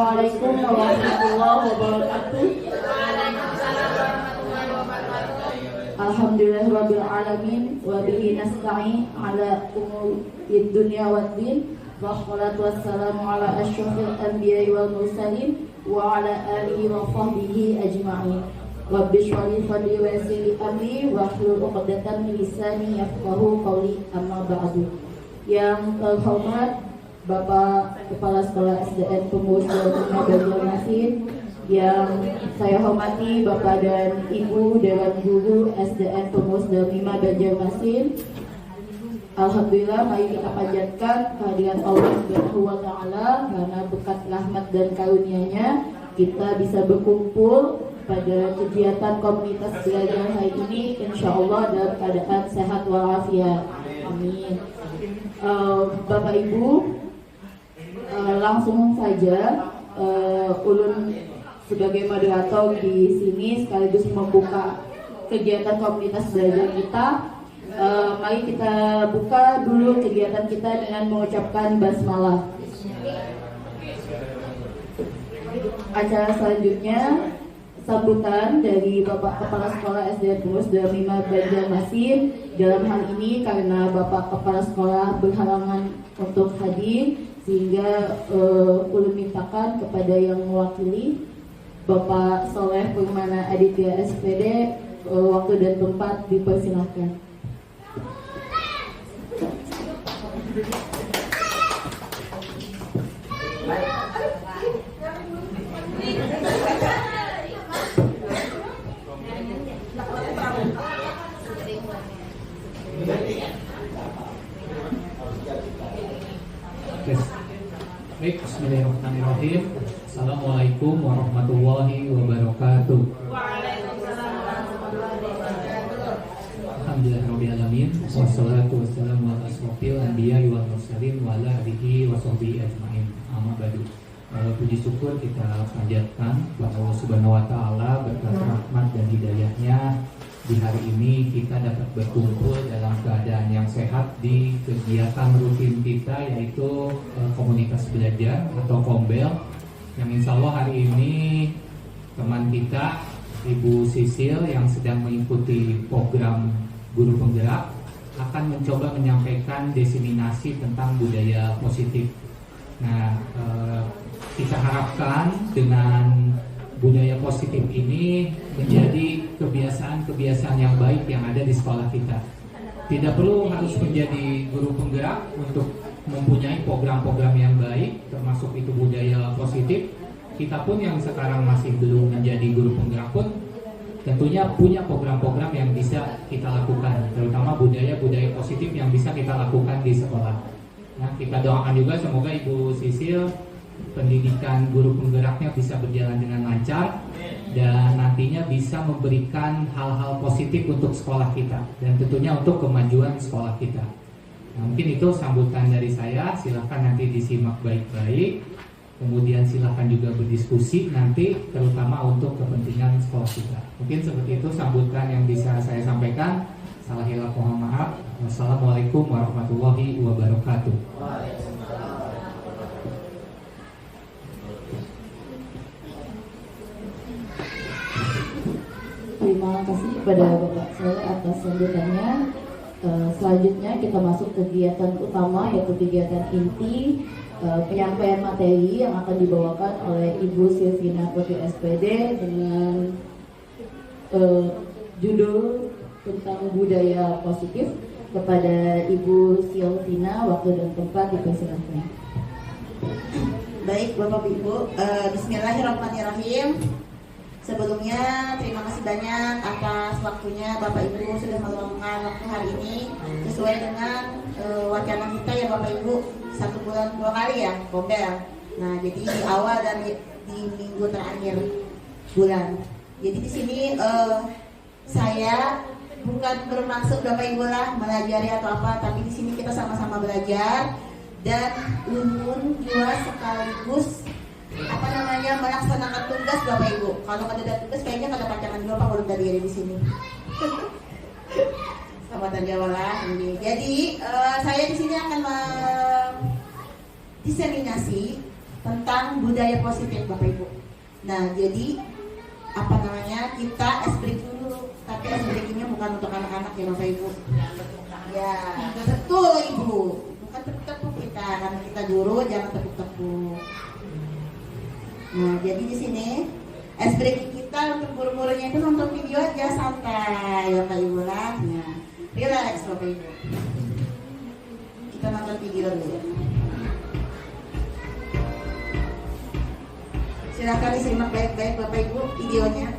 Assalamualaikum warahmatullahi wabarakatuh. Alhamdulillahirabbil alamin wa bihi nasta'in ala umurid dunya waddin. Wassalatu wassalamu ala asyrofil anbiya'i wal mursalin wa ala alihi wa sahbihi ajma'in. Rabbi shrah li sadri wa yassir li amri wahlul 'uqdatam min lisani yafqahu qawli, amma ba'du. Yang terhormat Bapak Kepala Sekolah SDN Pengurus Jawa Tengah Banjarmasin, yang saya hormati Bapak dan Ibu Dewan Guru SDN Pengurus Darul Himah Banjarmasin. Alhamdulillah, mari kita panjatkan kehadiran Allah Subhanahu wa Ta'ala, karena berkat rahmat dan karunia-Nya kita bisa berkumpul pada kegiatan komunitas belajar hari ini, insya Allah dalam keadaan sehat walafiat. Amin. Bapak Ibu, langsung saja ulun sebagai moderator di sini sekaligus membuka kegiatan komunitas belajar kita. Mari kita buka dulu kegiatan kita dengan mengucapkan basmalah. Acara selanjutnya sambutan dari Bapak Kepala Sekolah SDN Pengurus Darul Himah Banjarmasin. Dalam hal ini karena Bapak Kepala Sekolah berhalangan untuk hadir, sehingga ulun mintakan kepada yang mewakili Bapak Soleh Permana Aditya SPD, waktu dan tempat dipersilahkan. Baik, bismillahirrahmanirrahim. Assalamualaikum warahmatullahi wabarakatuh. Alhamdulillahirrahmanirrahim. Wassalatu wassalamu ala asrofil anbiya'i wal mursalin wa ala alihi wa sahbihi ajma'in. Amma ba'du. Puji syukur kita panjatkan bahwa Allah Subhanahu wa Ta'ala berkat rahmat dan hidayahnya di hari ini kita dapat berkumpul dalam keadaan yang sehat di kegiatan rutin kita, yaitu komunitas belajar atau Kombel, yang insya Allah hari ini teman kita Ibu Sisil yang sedang mengikuti program guru penggerak akan mencoba menyampaikan diseminasi tentang budaya positif. Nah, kita harapkan dengan budaya positif ini menjadi kebiasaan-kebiasaan yang baik yang ada di sekolah kita. Tidak perlu harus menjadi guru penggerak untuk mempunyai program-program yang baik, termasuk itu budaya positif. Kita pun yang sekarang masih belum menjadi guru penggerak pun tentunya punya program-program yang bisa kita lakukan, terutama budaya-budaya positif yang bisa kita lakukan di sekolah. Nah, kita doakan juga semoga Ibu Sisil pendidikan guru penggeraknya bisa berjalan dengan lancar dan nantinya bisa memberikan hal-hal positif untuk sekolah kita dan tentunya untuk kemajuan sekolah kita. Nah, mungkin itu sambutan dari saya, silahkan nanti disimak baik-baik, kemudian silahkan juga berdiskusi nanti terutama untuk kepentingan sekolah kita. Mungkin seperti itu sambutan yang bisa saya sampaikan. Salah hilaf mohon maaf. Wassalamualaikum warahmatullahi wabarakatuh. Terima kasih kepada Bapak Soleh atas sambutannya. Selanjutnya kita masuk kegiatan utama, yaitu kegiatan inti, penyampaian materi yang akan dibawakan oleh Ibu Silvina Putri SPD dengan judul tentang budaya positif. Kepada Ibu Silvina, waktu dan tempat dipersilakan. Baik Bapak Ibu, bismillahirrahmanirrahim. Sebelumnya terima kasih banyak atas waktunya Bapak Ibu sudah meluangkan waktu hari ini sesuai dengan wacana kita ya Bapak Ibu, 1 bulan 2 kali ya Kombel. Nah, jadi di awal dan di minggu terakhir bulan. Jadi di sini saya bukan bermaksud Bapak Ibu lah melajari atau apa, tapi di sini kita sama-sama belajar dan Umun juga sekaligus melaksanakan tugas Bapak Ibu. Kalau nggak ada tugas kayaknya nggak ada pacaran dulu Pak, belum dari di sini. Selamat jawab lah ini. Jadi saya di sini akan diseminasi tentang budaya positif Bapak Ibu. Nah, jadi apa namanya, kita ice breaking dulu, tapi ice breakingnya bukan untuk anak-anak ya Bapak Ibu. Ya, betul Ibu. Bukan tepuk-tepuk kita, karena kita guru jangan tepuk-tepuk. Nah, jadi di sini ice breaking kita untuk guru-gurunya itu nonton video aja santai Bapak Ibu lah. Nah, relax Bapak Ibu. Kita nonton video dulu. Silakan disimak baik-baik Bapak Ibu videonya.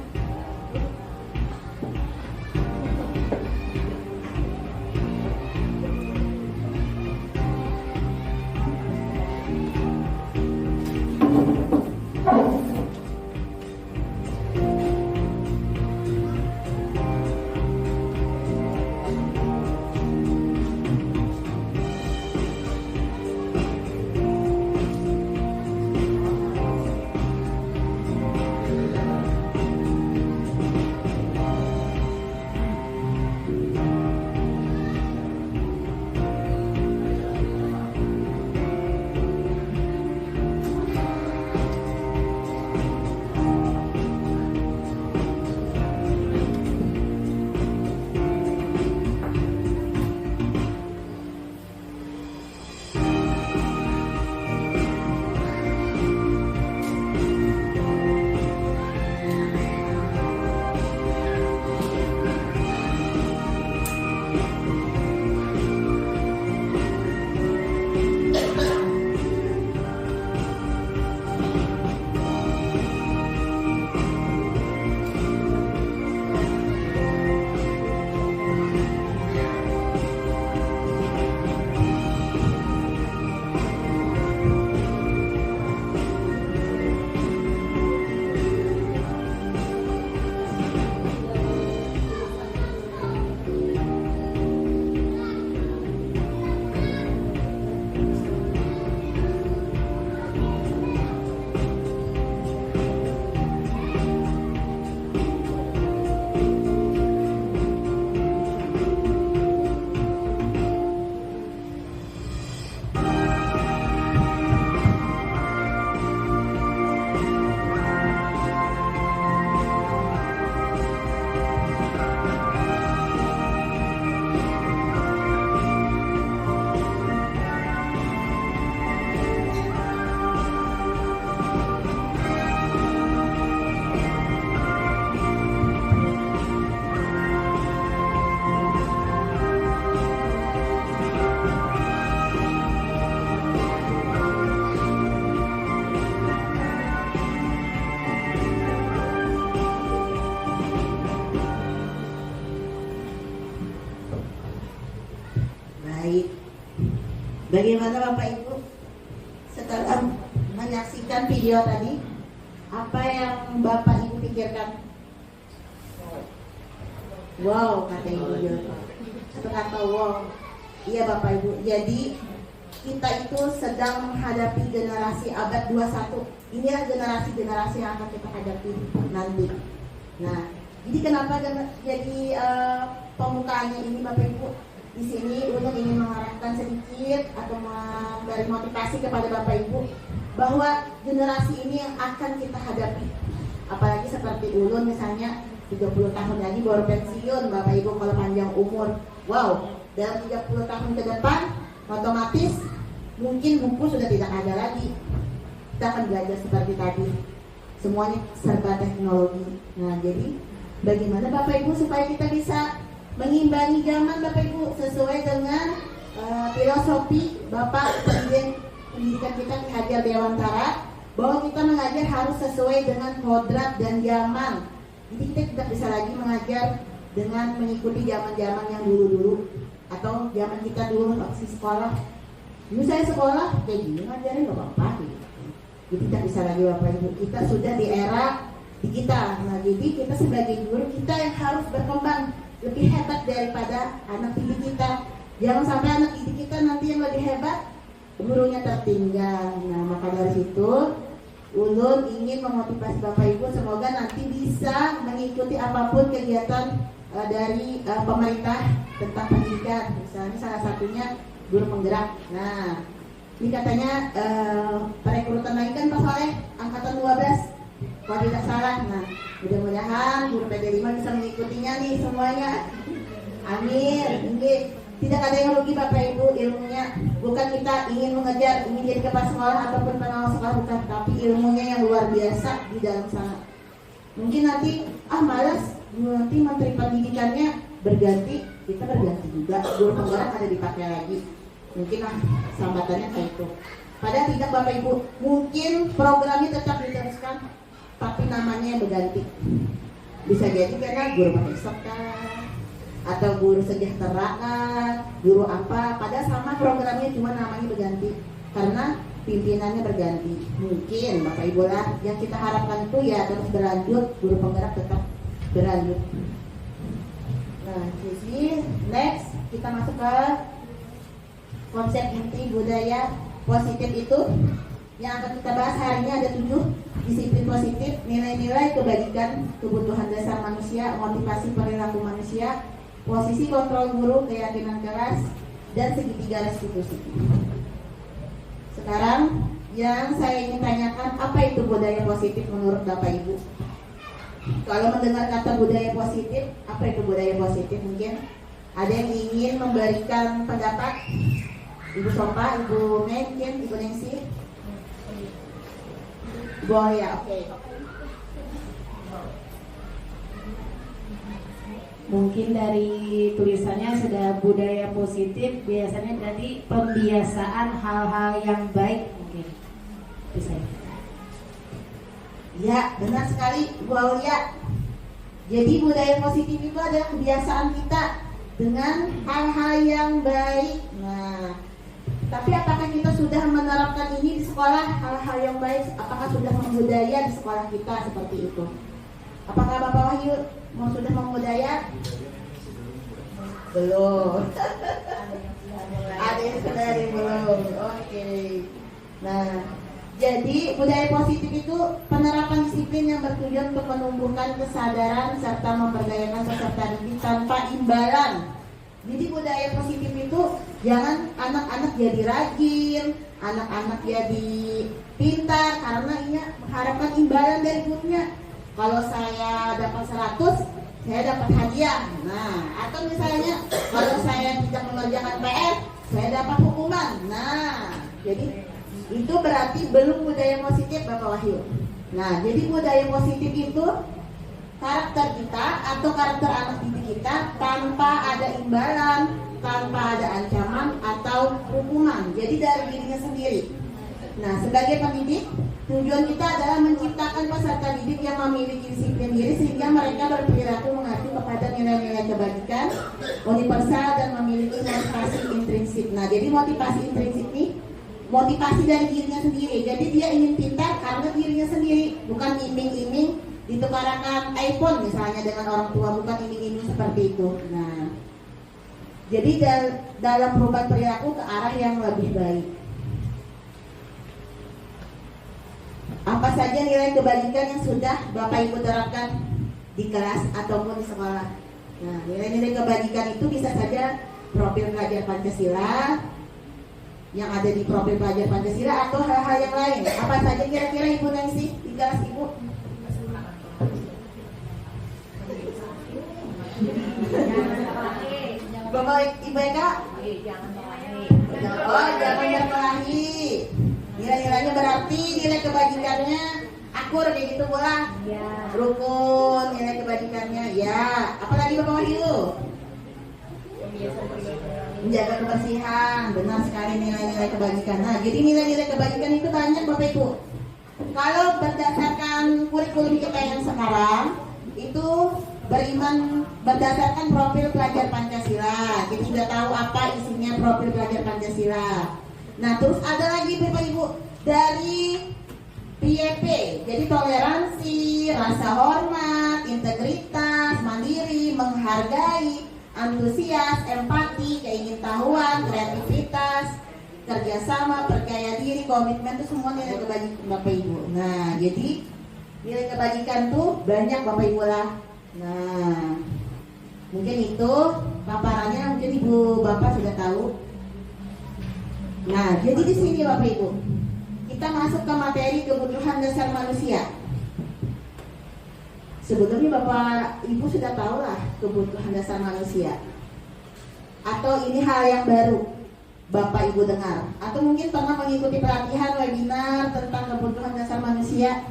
Baik. Bagaimana Bapak Ibu setelah menyaksikan video tadi? Apa yang Bapak Ibu pikirkan? Wow, kata Ibu juga. Atau kata wow. Iya Bapak Ibu. Jadi kita itu sedang menghadapi generasi abad 21. Inilah generasi-generasi yang akan kita hadapi nanti. Nah, jadi kenapa jadi pembukaannya ini Bapak Ibu? Di sini Ulun ingin mengarahkan sedikit atau memberi motivasi kepada Bapak Ibu bahwa generasi ini yang akan kita hadapi. Apalagi seperti Ulun misalnya 30 tahun lagi baru pensiun Bapak Ibu kalau panjang umur. Wow, dalam 30 tahun ke depan otomatis mungkin buku sudah tidak ada lagi. Kita akan belajar seperti tadi. Semuanya serba teknologi. Nah, jadi bagaimana Bapak Ibu supaya kita bisa mengimbangi zaman Bapak Ibu sesuai dengan filosofi Bapak Presiden Pendidikan kita Ki Hajar Dewantara, bahwa kita mengajar harus sesuai dengan kodrat dan zaman. Jadi kita tidak bisa lagi mengajar dengan mengikuti zaman-zaman yang dulu-dulu atau zaman kita dulu waktu sekolah. Dulu saya sekolah kayak gini ngajarin nggak apa-apa gitu. Jadi tidak bisa lagi Bapak Ibu, kita sudah di era digital. Nah, jadi kita sebagai guru kita yang harus berkembang lebih hebat daripada anak didik kita. Jangan sampai anak didik kita nanti yang lebih hebat, gurunya tertinggal. Nah, maka dari situ Ulun ingin memotivasi Bapak Ibu semoga nanti bisa mengikuti apapun kegiatan dari pemerintah tentang pendidikan. Misalnya salah satunya guru penggerak. Nah, Ini katanya perekrutan lagi kan Pak Soleh, angkatan 12 kalau tidak salah. Nah, mudah-mudahan guru PD 5 bisa mengikutinya nih semuanya. Amin. Ini tidak ada yang rugi Bapak Ibu ilmunya. Bukan kita ingin mengejar, ingin jadi kepala sekolah ataupun pengawas sekolah, bukan. Tapi ilmunya yang luar biasa di dalam sana. Mungkin nanti, malas, nanti menteri pendidikannya berganti, kita berganti juga. Guru penggerak ada dipakai lagi. Mungkin sambatannya kayak itu. Padahal tidak Bapak Ibu, mungkin programnya tetap diteruskan, tapi namanya yang berganti. Bisa jadi karena guru pakai atau guru sejahtera, guru apa, padahal sama programnya, cuma namanya berganti karena pimpinannya berganti. Mungkin Bapak Ibu lah yang kita harapkan itu ya terus berlanjut, guru penggerak tetap berlanjut. Nah, jadi next kita masuk ke konsep inti budaya positif itu yang akan kita bahas hari ini. Ada 7 disiplin positif, nilai-nilai kebajikan, kebutuhan dasar manusia, motivasi perilaku manusia, posisi kontrol guru, keyakinan keras, dan segitiga restitusi. Sekarang yang saya ingin tanyakan, apa itu budaya positif menurut Bapak Ibu? Kalau mendengar kata budaya positif, apa itu budaya positif? Mungkin ada yang ingin memberikan pendapat? Ibu Sopa, Ibu Menkin, Ibu Nengsi? Boleh ya, oke. Mungkin dari tulisannya sudah budaya positif, biasanya berarti pembiasaan hal-hal yang baik mungkin. Bisa. Ya, benar sekali Bu Aulia. Jadi budaya positif itu adalah kebiasaan kita dengan hal-hal yang baik. Nah, tapi apakah kita sudah menerapkan ini di sekolah, hal-hal yang baik? Apakah sudah membudaya di sekolah kita seperti itu? Apakah Bapak Wahyu sudah membudaya? Belum. Ada yang sudah belum. Oke. Nah, jadi budaya positif itu penerapan disiplin yang bertujuan untuk menumbuhkan kesadaran serta memberdayakan peserta didik tanpa imbalan. Jadi budaya positif itu jangan anak-anak jadi rajin, anak-anak jadi pintar karena ini mengharapkan imbalan dari gurunya. Kalau saya dapat 100, saya dapat hadiah. Nah, atau misalnya kalau saya tidak mengerjakan PR, saya dapat hukuman. Nah, jadi itu berarti belum budaya positif Bapak Wahyu. Nah, jadi budaya positif itu karakter kita atau karakter anak didik kita tanpa ada imbalan, tanpa ada ancaman atau hukuman. Jadi dari dirinya sendiri. Nah, sebagai pendidik, tujuan kita adalah menciptakan peserta didik yang memiliki disiplin diri sehingga mereka berperilaku mengacu kepada nilai-nilai kebajikan, universal, dan memiliki motivasi intrinsik. Nah, jadi motivasi intrinsik ini motivasi dari dirinya sendiri. Jadi dia ingin pintar karena dirinya sendiri, bukan iming-iming ditukarkan iPhone misalnya dengan orang tua, bukan iming-iming seperti itu. Nah, jadi dalam perubahan perilaku ke arah yang lebih baik. Apa saja nilai kebajikan yang sudah Bapak Ibu terapkan di kelas ataupun di sekolah? Nah, nilai-nilai kebajikan itu bisa saja profil pelajar Pancasila, yang ada di profil pelajar Pancasila atau hal-hal yang lain. Apa saja kira-kira Ibu Nancy di kelas Ibu? Bapak Ibu Eka? Oh, jangan berkelahi. Nilai-nilainya berarti nilai kebajikannya akur kayak gitu pula. Rukun nilai kebajikannya. Ya, apalagi Bapak Wahyu? Menjaga kebersihan, benar sekali nilai-nilai kebajikan. Nah, jadi nilai-nilai kebajikan itu banyak Bapak Ibu. Kalau berdasarkan kurikulum kita yang sekarang, itu beriman berdasarkan profil pelajar Pancasila. Kita sudah tahu apa isinya profil pelajar Pancasila. Nah, terus ada lagi Bapak Ibu dari PYP, jadi toleransi, rasa hormat, integritas, mandiri, menghargai, antusias, empati, keingintahuan, kreativitas, kerjasama, percaya diri, komitmen, itu semua nilai kebajikan Bapak Ibu. Nah, jadi nilai kebajikan tuh banyak Bapak Ibu lah. Nah, mungkin itu paparannya, mungkin Ibu Bapak sudah tahu. Nah, jadi di sini Bapak Ibu, kita masuk ke materi kebutuhan dasar manusia. Sebetulnya Bapak Ibu sudah tahu lah kebutuhan dasar manusia. Atau ini hal yang baru Bapak Ibu dengar, atau mungkin pernah mengikuti pelatihan webinar tentang kebutuhan dasar manusia.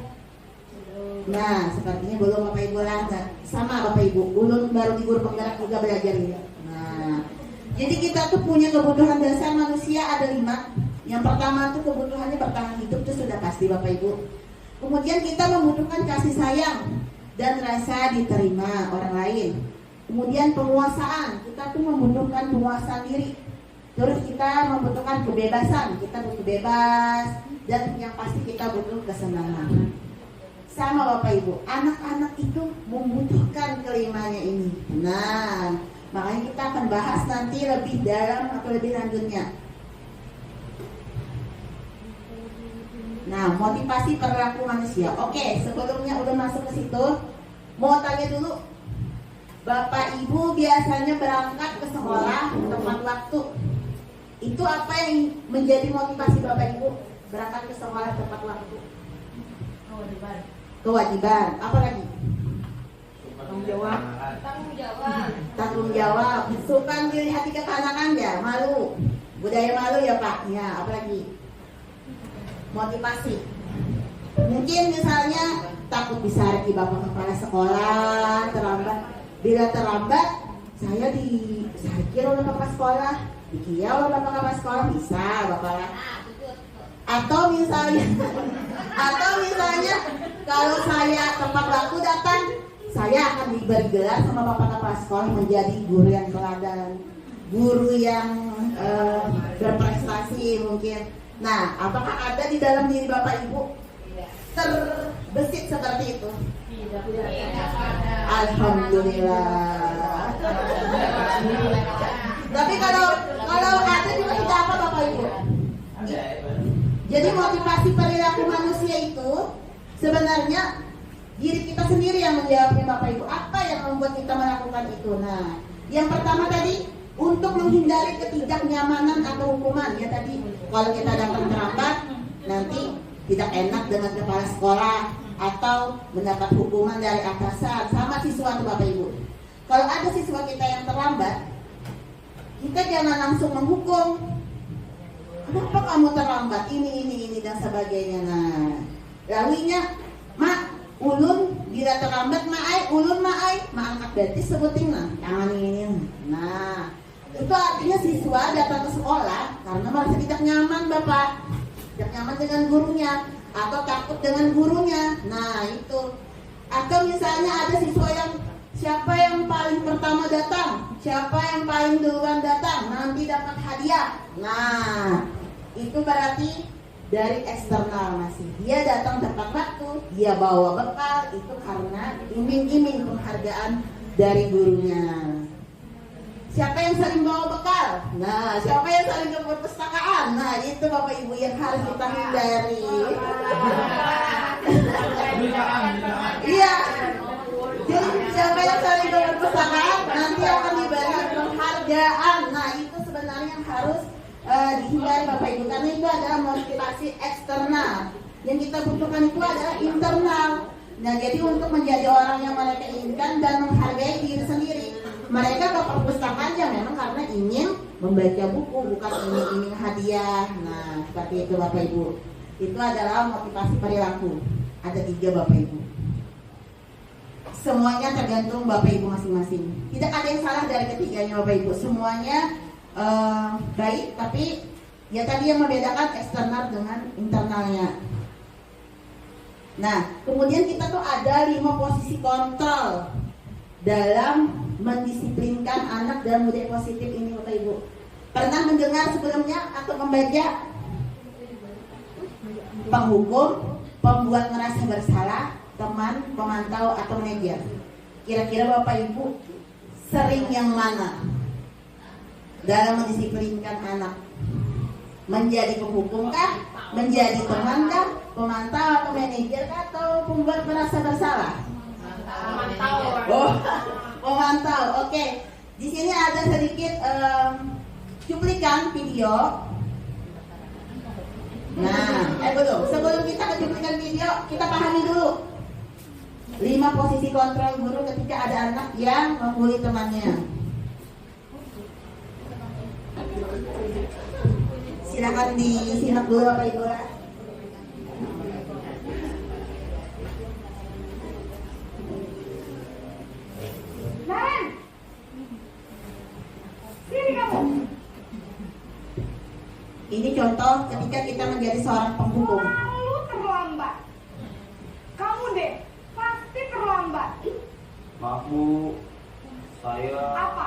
Nah, sepertinya belum Bapak Ibu lah. Sama Bapak Ibu, ulun baru di guru penggerak juga belajar ya. Nah, jadi kita tuh punya kebutuhan dasar manusia ada 5. Yang pertama tuh kebutuhannya bertahan hidup, itu sudah pasti Bapak Ibu. Kemudian kita membutuhkan kasih sayang dan rasa diterima orang lain. Kemudian penguasaan, kita tuh membutuhkan penguasaan diri. Terus kita membutuhkan kebebasan, kita butuh bebas. Dan yang pasti kita butuh kesenangan. Sama Bapak Ibu, anak-anak itu membutuhkan kelimanya ini. Nah, makanya kita akan bahas nanti lebih dalam atau lebih lanjutnya. Nah, motivasi perilaku manusia. Oke, sebelumnya udah masuk ke situ, mau tanya dulu, Bapak Ibu biasanya berangkat ke sekolah tepat waktu. Itu apa yang menjadi motivasi Bapak Ibu berangkat ke sekolah tepat waktu? Kewajiban. Apa lagi? Tanggung jawab. Suka dilihat hati kekanakan ya, malu. Budaya malu ya Pak. Ya, apa lagi? Motivasi. Mungkin misalnya takut bisa di bapak kepala sekolah terlambat. Bila terlambat, saya dikira oleh bapak sekolah, dikira oleh bapak kepala sekolah, bisa bapak. Atau misalnya kalau saya tepat waktu datang, saya akan diberi gelar sama bapak kepala sekolah menjadi guru yang teladan, guru yang berprestasi mungkin. Nah, apakah ada di dalam diri Bapak Ibu terbesit seperti itu? Alhamdulillah. Tapi kalau ada juga tidak apa Bapak Ibu. Jadi motivasi perilaku manusia itu sebenarnya diri kita sendiri yang menjawabnya Bapak Ibu. Apa yang membuat kita melakukan itu? Nah, yang pertama tadi untuk menghindari ketidaknyamanan atau hukuman ya tadi. Kalau kita datang terlambat nanti tidak enak dengan kepala sekolah atau mendapat hukuman dari atasan. Sama siswa tuh Bapak Ibu. Kalau ada siswa kita yang terlambat, kita jangan langsung menghukum. Kenapa kamu terlambat? Ini dan sebagainya. Nah, lalunya, Mak, ulun bila terlambat ulun angkat berarti sebutin nah, jangan ini. Nah, itu artinya siswa datang ke sekolah karena merasa tidak nyaman Bapak, tidak nyaman dengan gurunya atau takut dengan gurunya. Nah itu. Atau misalnya ada siswa yang siapa yang paling pertama datang, siapa yang paling duluan datang nanti dapat hadiah. Nah itu berarti dari eksternal masih. Dia datang tepat waktu, dia bawa bekal, itu karena iming-iming penghargaan dari gurunya. Siapa yang saling bawa bekal? Nah, siapa yang saling ke perpustakaan? Nah, itu Bapak Ibu yang harus kita hindari. Iya. Jadi siapa yang saling ke perpustakaan nanti akan diberi penghargaan. Nah, itu sebenarnya yang harus dihindari Bapak Ibu, karena itu adalah motivasi eksternal. Yang kita butuhkan itu adalah internal. Nah, jadi untuk menjadi orang yang mereka inginkan dan menghargai diri sendiri, mereka ke perpustakaan ya memang karena ingin membaca buku, bukan ingin hadiah. Nah, seperti itu Bapak Ibu. Itu adalah motivasi perilaku. Ada 3 Bapak Ibu. Semuanya tergantung Bapak Ibu masing-masing. Tidak ada yang salah dari ketiganya Bapak Ibu. Semuanya baik, tapi ya tadi yang membedakan eksternal dengan internalnya. Nah, kemudian kita tuh ada 5 posisi kontrol dalam mendisiplinkan anak dalam budaya positif ini Bapak Ibu. Pernah mendengar sebelumnya atau membaca? Penghukum, pembuat merasa bersalah, teman, pemantau, atau manajer. Kira-kira Bapak Ibu sering yang mana dalam mendisiplinkan anak? Menjadi penghukum kah? Menjadi teman kah? Pemantau atau manajer kah? Atau pembuat merasa bersalah? Pemantau. Oke. Di sini ada sedikit cuplikan video kita ke cuplikan video, kita pahami dulu 5 posisi kontrol guru ketika ada anak yang membuli temannya. Silakan disimak dulu Bapak Ibu. Naren, sini kamu. Ini contoh ketika kita menjadi seorang penghukum. Selalu terlambat. Kamu deh, pasti terlambat. Maaf Bu, saya Apa?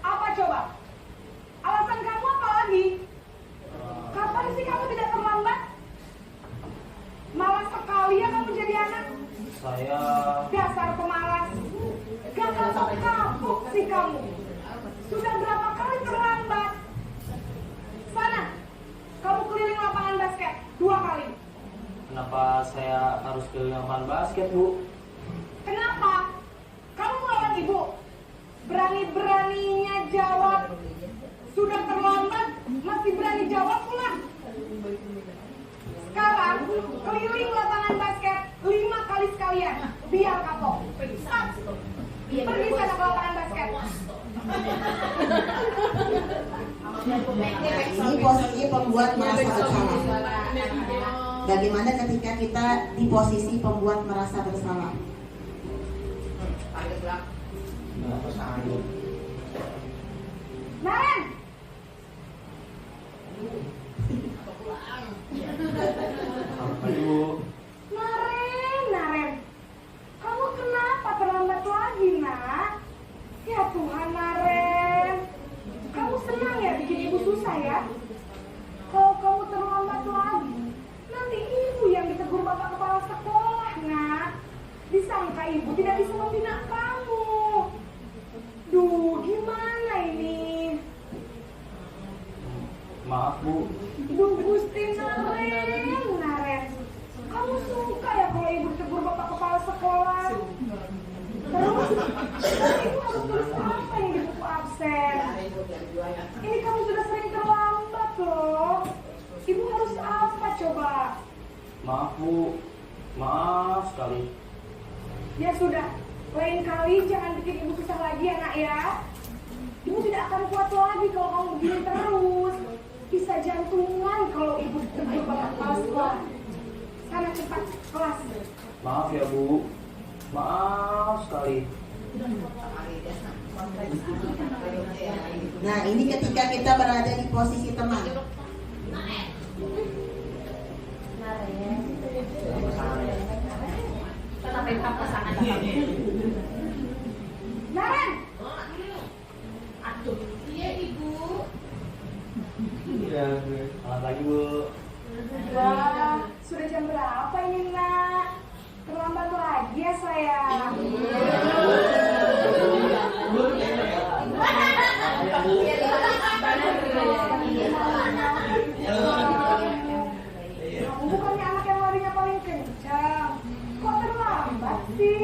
Apa coba? Alasan kamu apa lagi? Kapan sih kamu tidak terlambat? Malas sekali ya kamu jadi anak. saya Dasar pemalas. Gak kapok-kapok sih kamu. Sudah berapa kali terlambat? Sana, kamu keliling lapangan basket 2 kali. kenapa saya harus ke lapangan basket Bu? Kenapa? Kamu melawan ibu. Berani-beraninya jawab. Sudah terlambat, masih berani jawab pula. Sekarang, keliling lapangan basket 5 kali sekalian. Biar kapok. Pergi sana ke lapangan basket. Ini posisi pembuat merasa bersalah. Bagaimana ketika kita di posisi pembuat merasa bersalah? Naren! Apa Bu? Naren. Kamu kenapa terlambat lagi, nak? Ya Tuhan, Naren. Kamu senang ya bikin ibu susah ya? Kalau kamu terlambat lagi, nanti ibu yang ditegur bapak kepala sekolah, nak. Disangka ibu tidak bisa membina kamu. Duh, gimana ini? Maaf Bu, Duh, Gusti Naren. Kamu suka ya kalau ibu ditegur bapak kepala sekolah? Terus, ibu harus tulis apa yang di buku absen? Ini kamu sudah sering terlambat loh. Ibu harus apa coba? maaf Bu, maaf sekali. Ya sudah, lain kali jangan bikin ibu susah lagi ya nak ya. Ibu tidak akan kuat lagi kalau kamu begini terus. Bisa jantungan kalau ibu ditegur bapak kepala sekolah. Sana cepat kelas. Maaf ya Bu, maaf sekali. Nah, ini ketika kita berada di posisi teman. Naren, Selamat pagi Bu. wah, sudah jam berapa ini nak? Terlambat lagi ya sayang. Kamu bukannya anak yang larinya paling kencang. Kok terlambat sih?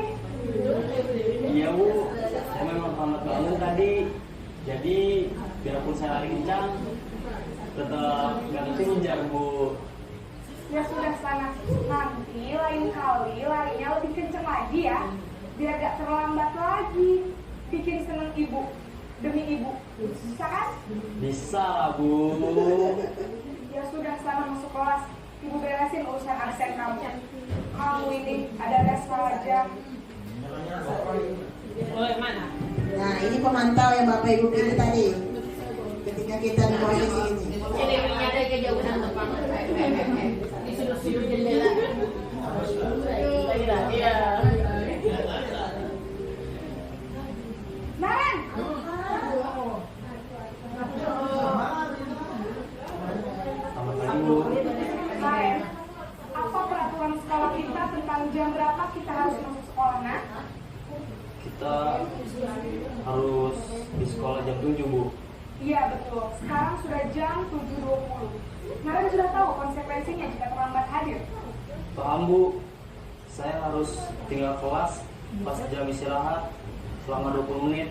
Iya Bu, saya memang terlambat bangun tadi. Jadi biarpun saya lari kencang, tetap gak kejar Bu. Ya sudah sana. Nanti lain kali larinya lebih kencang lagi ya. Biar gak terlambat lagi. Bikin seneng ibu. Demi ibu. Bisa kan? Bisa lah Bu. Ya sudah sana masuk kelas. Ibu beresin urusan absen kamu. Kamu ini ada les saja. Nah, ini pemantau yang Bapak Ibu pilih tadi. Ketika kita di posisi ini. Naren! Selamat pagi Bu. Naren, apa peraturan sekolah kita tentang jam berapa kita harus masuk sekolah, nak? Kita harus di sekolah jam 7 Bu. Iya betul, sekarang sudah jam 7.20. Naren sudah tahu konsekuensinya jika terlambat hadir. Paham Bu, saya harus tinggal kelas pas jam istirahat selama 20 menit.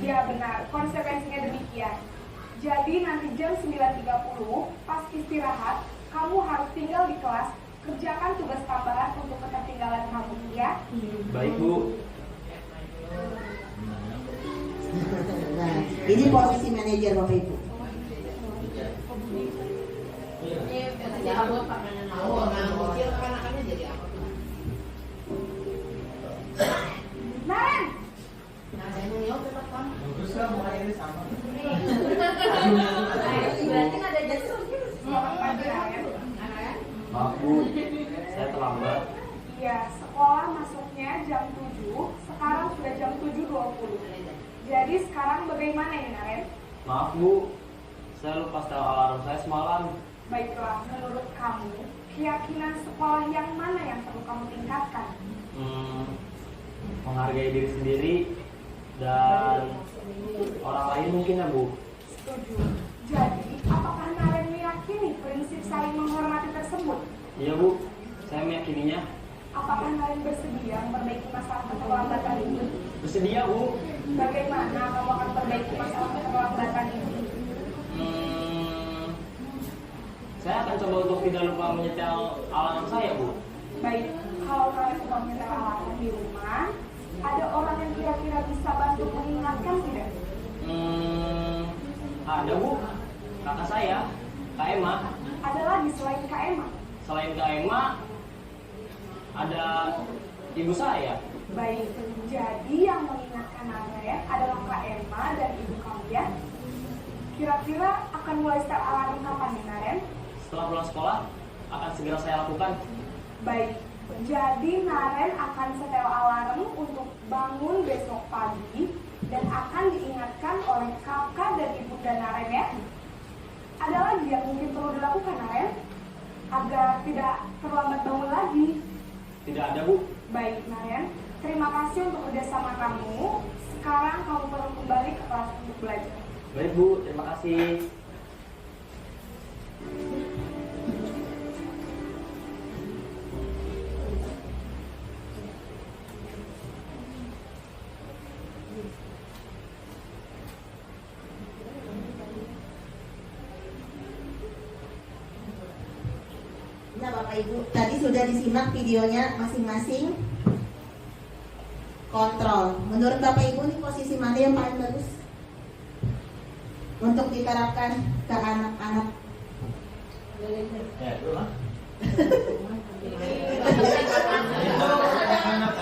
Ya benar, konsekuensinya demikian. Jadi nanti jam 9.30 pas istirahat, kamu harus tinggal di kelas kerjakan tugas tambahan untuk ketertinggalan kamu, ya. Baik Bu. Nah, ini posisi manajer Bapak Ibu. Naren, selamat pagi Naren. Maaf Bu, saya terlambat. Iya, sekolah masuknya jam 7, sekarang sudah jam 7.20. Jadi sekarang bagaimana ini Naren? Maaf Bu, saya lupa setel alarm saya semalam. Baiklah, menurut kamu, keyakinan sekolah yang mana yang perlu kamu tingkatkan? Menghargai diri sendiri dan orang lain mungkin ya Bu. Setuju. Jadi, apakah Naren meyakini prinsip saling menghormati tersebut? Iya Bu, saya meyakininya. Apakah Naren bersedia memperbaiki masalah keterlambatan ini? Bersedia Bu. Bagaimana kamu akan perbaiki masalah keterlambatan ini? Saya akan coba untuk tidak lupa menyetel alarm saya Bu. Baik, kalau Naren sudah menyetel alarm di rumah, ada orang yang kira-kira bisa bantu mengingatkan tidak? Ada Bu, kakak saya, Kak Emma. Ada lagi selain Kak Emma? Selain Kak Emma, ada ibu saya. Baik, jadi yang mengingatkan Naren adalah Kak Emma dan ibu kamu ya. Kira-kira akan mulai setel alarm kapan nih Naren? Setelah pulang sekolah, akan segera saya lakukan. Baik, jadi Naren akan setel alarm untuk bangun besok pagi dan akan diingatkan oleh kakak dan ibunda Naren ya. Ada lagi yang mungkin perlu dilakukan Naren agar tidak terlambat bangun lagi? Tidak ada Bu. Baik Naren, terima kasih untuk kerjasama kamu. Sekarang kamu perlu kembali ke kelas untuk belajar. Baik Bu, terima kasih. Nah Bapak Ibu, tadi sudah disimak videonya masing-masing. Kontrol. Menurut Bapak Ibu ini posisi mana yang paling bagus untuk diterapkan ke anak-anak?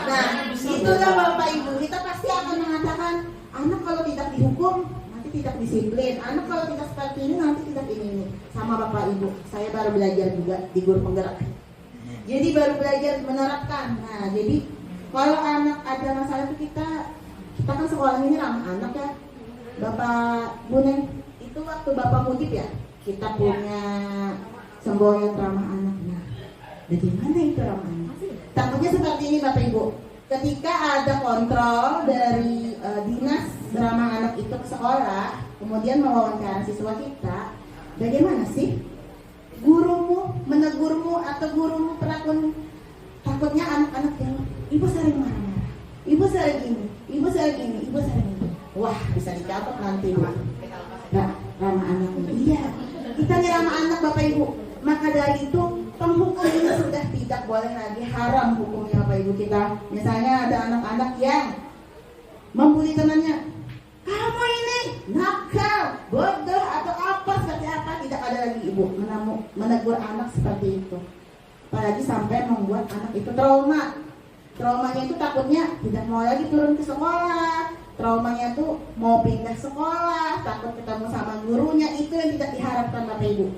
Nah, itulah Bapak Ibu. Kita pasti akan mengatakan anak kalau tidak dihukum nanti tidak disiplin. Anak kalau tidak seperti ini nanti tidak ini. Sama Bapak Ibu. Saya baru belajar juga di guru penggerak. Jadi baru belajar menerapkan. Nah, jadi kalau anak ada masalah itu kita kan sekolah ini ramah anak ya. Bapak Buneng, itu waktu Bapak Mujib ya, kita punya semboyan ramah anak. Nah, bagaimana itu ramah anak? Takutnya seperti ini Bapak Ibu. Ketika ada kontrol dari dinas ramah anak itu ke sekolah, kemudian mewawancara siswa kita, bagaimana sih gurumu menegurmu atau gurumu perlakuan? Takutnya anak-anak yang ibu sering marah-marah, ibu sering ini, ibu sering ini, ibu sering ini. Wah, bisa dicatat nanti Bu. Nah, ramah anak ini. Iya, kita nih ramah anak Bapak Ibu. Maka dari itu penghukum ini sudah tidak boleh lagi, haram hukumnya Bapak Ibu kita. Misalnya ada anak-anak yang membuli temannya, kamu ini nakal, bodoh atau apa seperti apa, tidak ada lagi ibu menegur anak seperti itu. Apalagi sampai membuat anak itu trauma. Traumanya itu takutnya tidak mau lagi turun ke sekolah. Traumanya tuh mau pindah sekolah, takut ketemu sama gurunya. Itu yang tidak diharapkan Bapak Ibu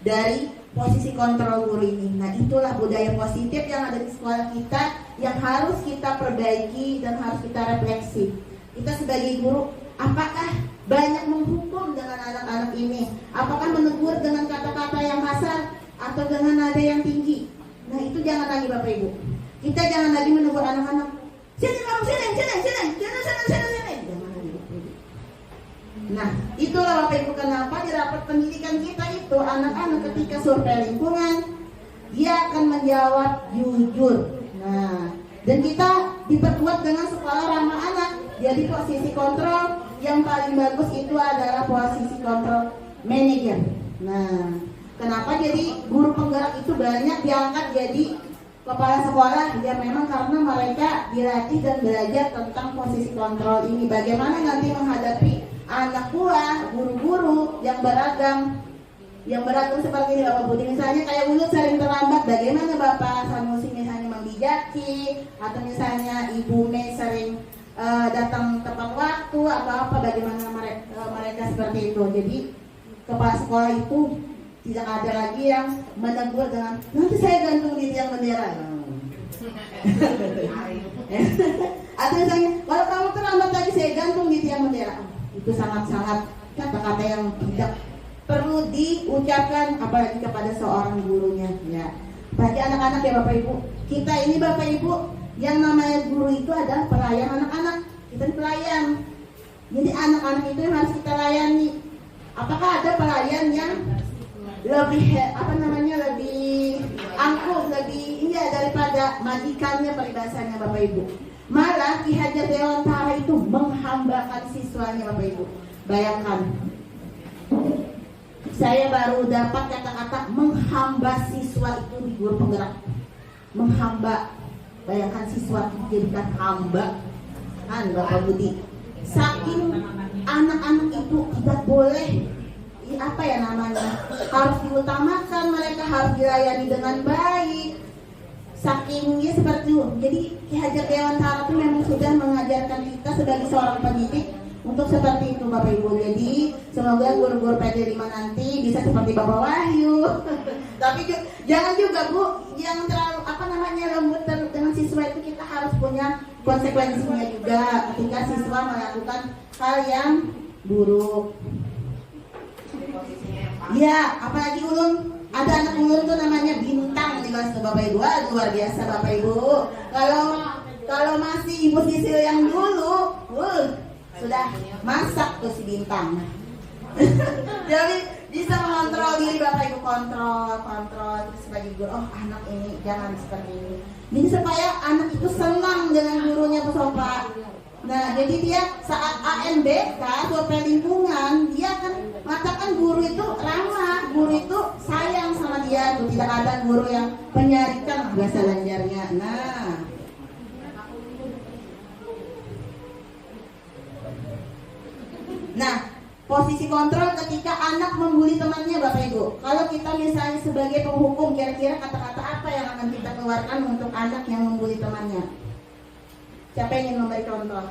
dari posisi kontrol guru ini. Nah, itulah budaya positif yang ada di sekolah kita, yang harus kita perbaiki dan harus kita refleksi. Kita sebagai guru, apakah banyak menghukum dengan anak-anak ini? Apakah menegur dengan kata-kata yang kasar atau dengan nada yang tinggi? Nah, itu jangan lagi Bapak Ibu. Kita jangan lagi menegur anak-anak. Sini kamu, sini. Jangan lagi Bapak Ibu. Nah, itulah Bapak Ibu kenapa di rapat pendidikan kita itu anak-anak ketika survei lingkungan dia akan menjawab jujur. Nah, dan kita diperkuat dengan sekolah ramah anak. Jadi posisi kontrol yang paling bagus itu adalah posisi kontrol manajer. Nah, Kenapa jadi guru penggerak itu banyak diangkat jadi kepala sekolah? Ya memang karena mereka dilatih dan belajar tentang posisi kontrol ini. Bagaimana nanti menghadapi anak buah, guru-guru yang beragam seperti ini Bapak Budi. Misalnya kayak Ulut sering terlambat, bagaimana Bapak Sanusi misalnya membijaki, atau misalnya Ibu Mei sering datang tepat waktu atau apa, bagaimana mereka seperti itu. Jadi kepala sekolah itu tidak ada lagi yang menegur dengan nanti saya gantung di tiang bendera. Atau misalnya kalau kamu terlambat lagi saya gantung di tiang bendera. Itu sangat-sangat kata-kata yang tidak perlu diucapkan apalagi kepada seorang gurunya. Ya, bagi anak-anak ya Bapak Ibu, kita ini Bapak Ibu yang namanya guru itu adalah pelayan anak-anak. Kita pelayan. Jadi anak-anak itu yang harus kita layani. Apakah ada pelayan yang lebih lebih angkuh, lebih daripada majikannya peribahasanya Bapak Ibu? Malah Ki Hajar Dewantara itu menghambakan siswanya Bapak Ibu. Bayangkan, saya baru dapat kata-kata menghamba siswa itu di guru penggerak. Menghamba, bayangkan siswa dijadikan hamba, kan Bapak Budi. Saking anak-anak itu tidak boleh harus diutamakan, mereka harus dilayani dengan baik. Sakingnya seperti itu. Jadi Ki Hajar Dewantara itu memang sudah mengajarkan kita sebagai seorang pendidik untuk seperti itu Bapak Ibu. Jadi semoga guru-guru PD 5 nanti bisa seperti Bapak Wahyu. Tapi jangan juga Bu, yang terlalu lembut dengan siswa itu. Kita harus punya konsekuensinya juga ketika siswa melakukan hal yang buruk. Ya, apalagi ulun, ada anak ulun tuh namanya Bintang di kelas Bapak Ibu. Luar biasa Bapak Ibu. Kalau masih Ibu Sisil yang dulu, sudah masak tuh si Bintang. Jadi bisa mengontrol diri Bapak Ibu, kontrol sebagai guru. Oh, anak ini jangan seperti ini. Jadi supaya anak itu senang dengan gurunya Bu Sopa. Nah, jadi dia saat ANBK, survei lingkungan, dia akan mengatakan guru itu ramah, guru itu sayang sama dia. Tidak ada guru yang penyarikan bahasa lanjarnya. Nah, posisi kontrol ketika anak membuli temannya Bapak Ibu. Kalau kita misalnya sebagai penghukum, kira-kira kata-kata apa yang akan kita keluarkan untuk anak yang membuli temannya? Siapa yang ingin memberi contoh?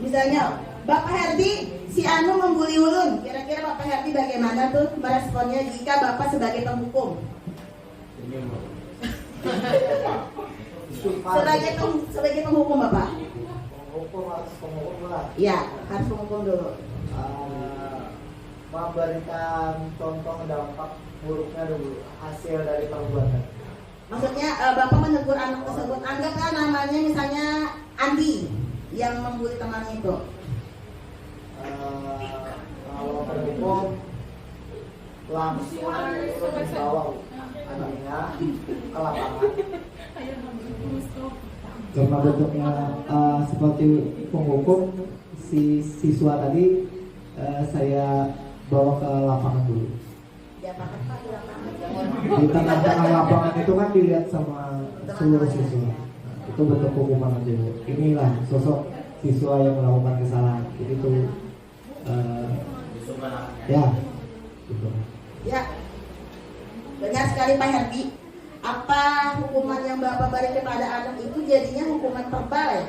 Misalnya Bapak Herdi, si Anu membuli Ulun. Kira-kira Bapak Herdi bagaimana tuh meresponnya jika Bapak sebagai penghukum? Sebagai penghukum Bapak? Penghukum lah. Iya, harus penghukum dulu. Memberikan contoh dampak buruknya dulu, hasil dari perbuatan. Maksudnya Bapak menegur anak tersebut. Anggaplah namanya misalnya Andi yang membuli temannya itu. Kalau penghukum langsung bawa anaknya ke lapangan. Karena bentuknya seperti penghukum, si siswa tadi saya bawa ke lapangan dulu. Di tengah-tengah lapangan itu kan dilihat sama seluruh siswa. Itu bentuk hukuman aja. Inilah sosok siswa yang melakukan kesalahan. Jadi itu ya. Gitu. Ya, benar sekali Pak Herdi. Apa hukuman yang Bapak beri kepada anak itu jadinya hukuman verbal ya?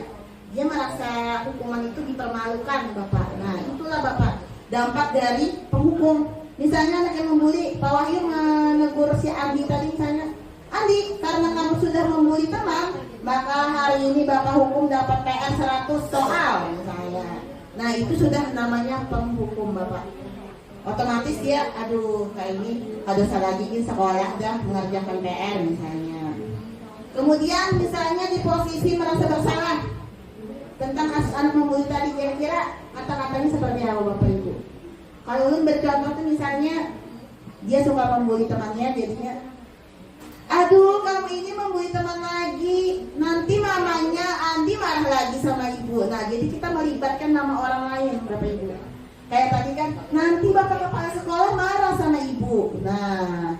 Dia merasa hukuman itu dipermalukan Bapak. Nah, itulah Bapak dampak dari penghukum. Misalnya anak yang membuli, Pak Wahyu menegur si Andi tadi misalnya, Andi, karena kamu sudah membuli teman, maka hari ini Bapak hukum dapat PR 100 soal misalnya. Nah, itu sudah namanya penghukum Bapak. Otomatis dia, kayak ini ada salah lagi sekolah dah mengerjakan PR misalnya. Kemudian misalnya di posisi merasa bersalah tentang kasus anak membuli tadi, kira-kira kata-katanya seperti apa Bapak Ibu? Kalau ulun bercontoh tuh misalnya dia suka membuli temannya, jadinya kamu ini membuli teman lagi, nanti mamanya Andi marah lagi sama ibu. Nah, jadi kita melibatkan nama orang lain Bapak Ibu. Kayak tadi kan, nanti bapak kepala sekolah marah sama ibu. Nah,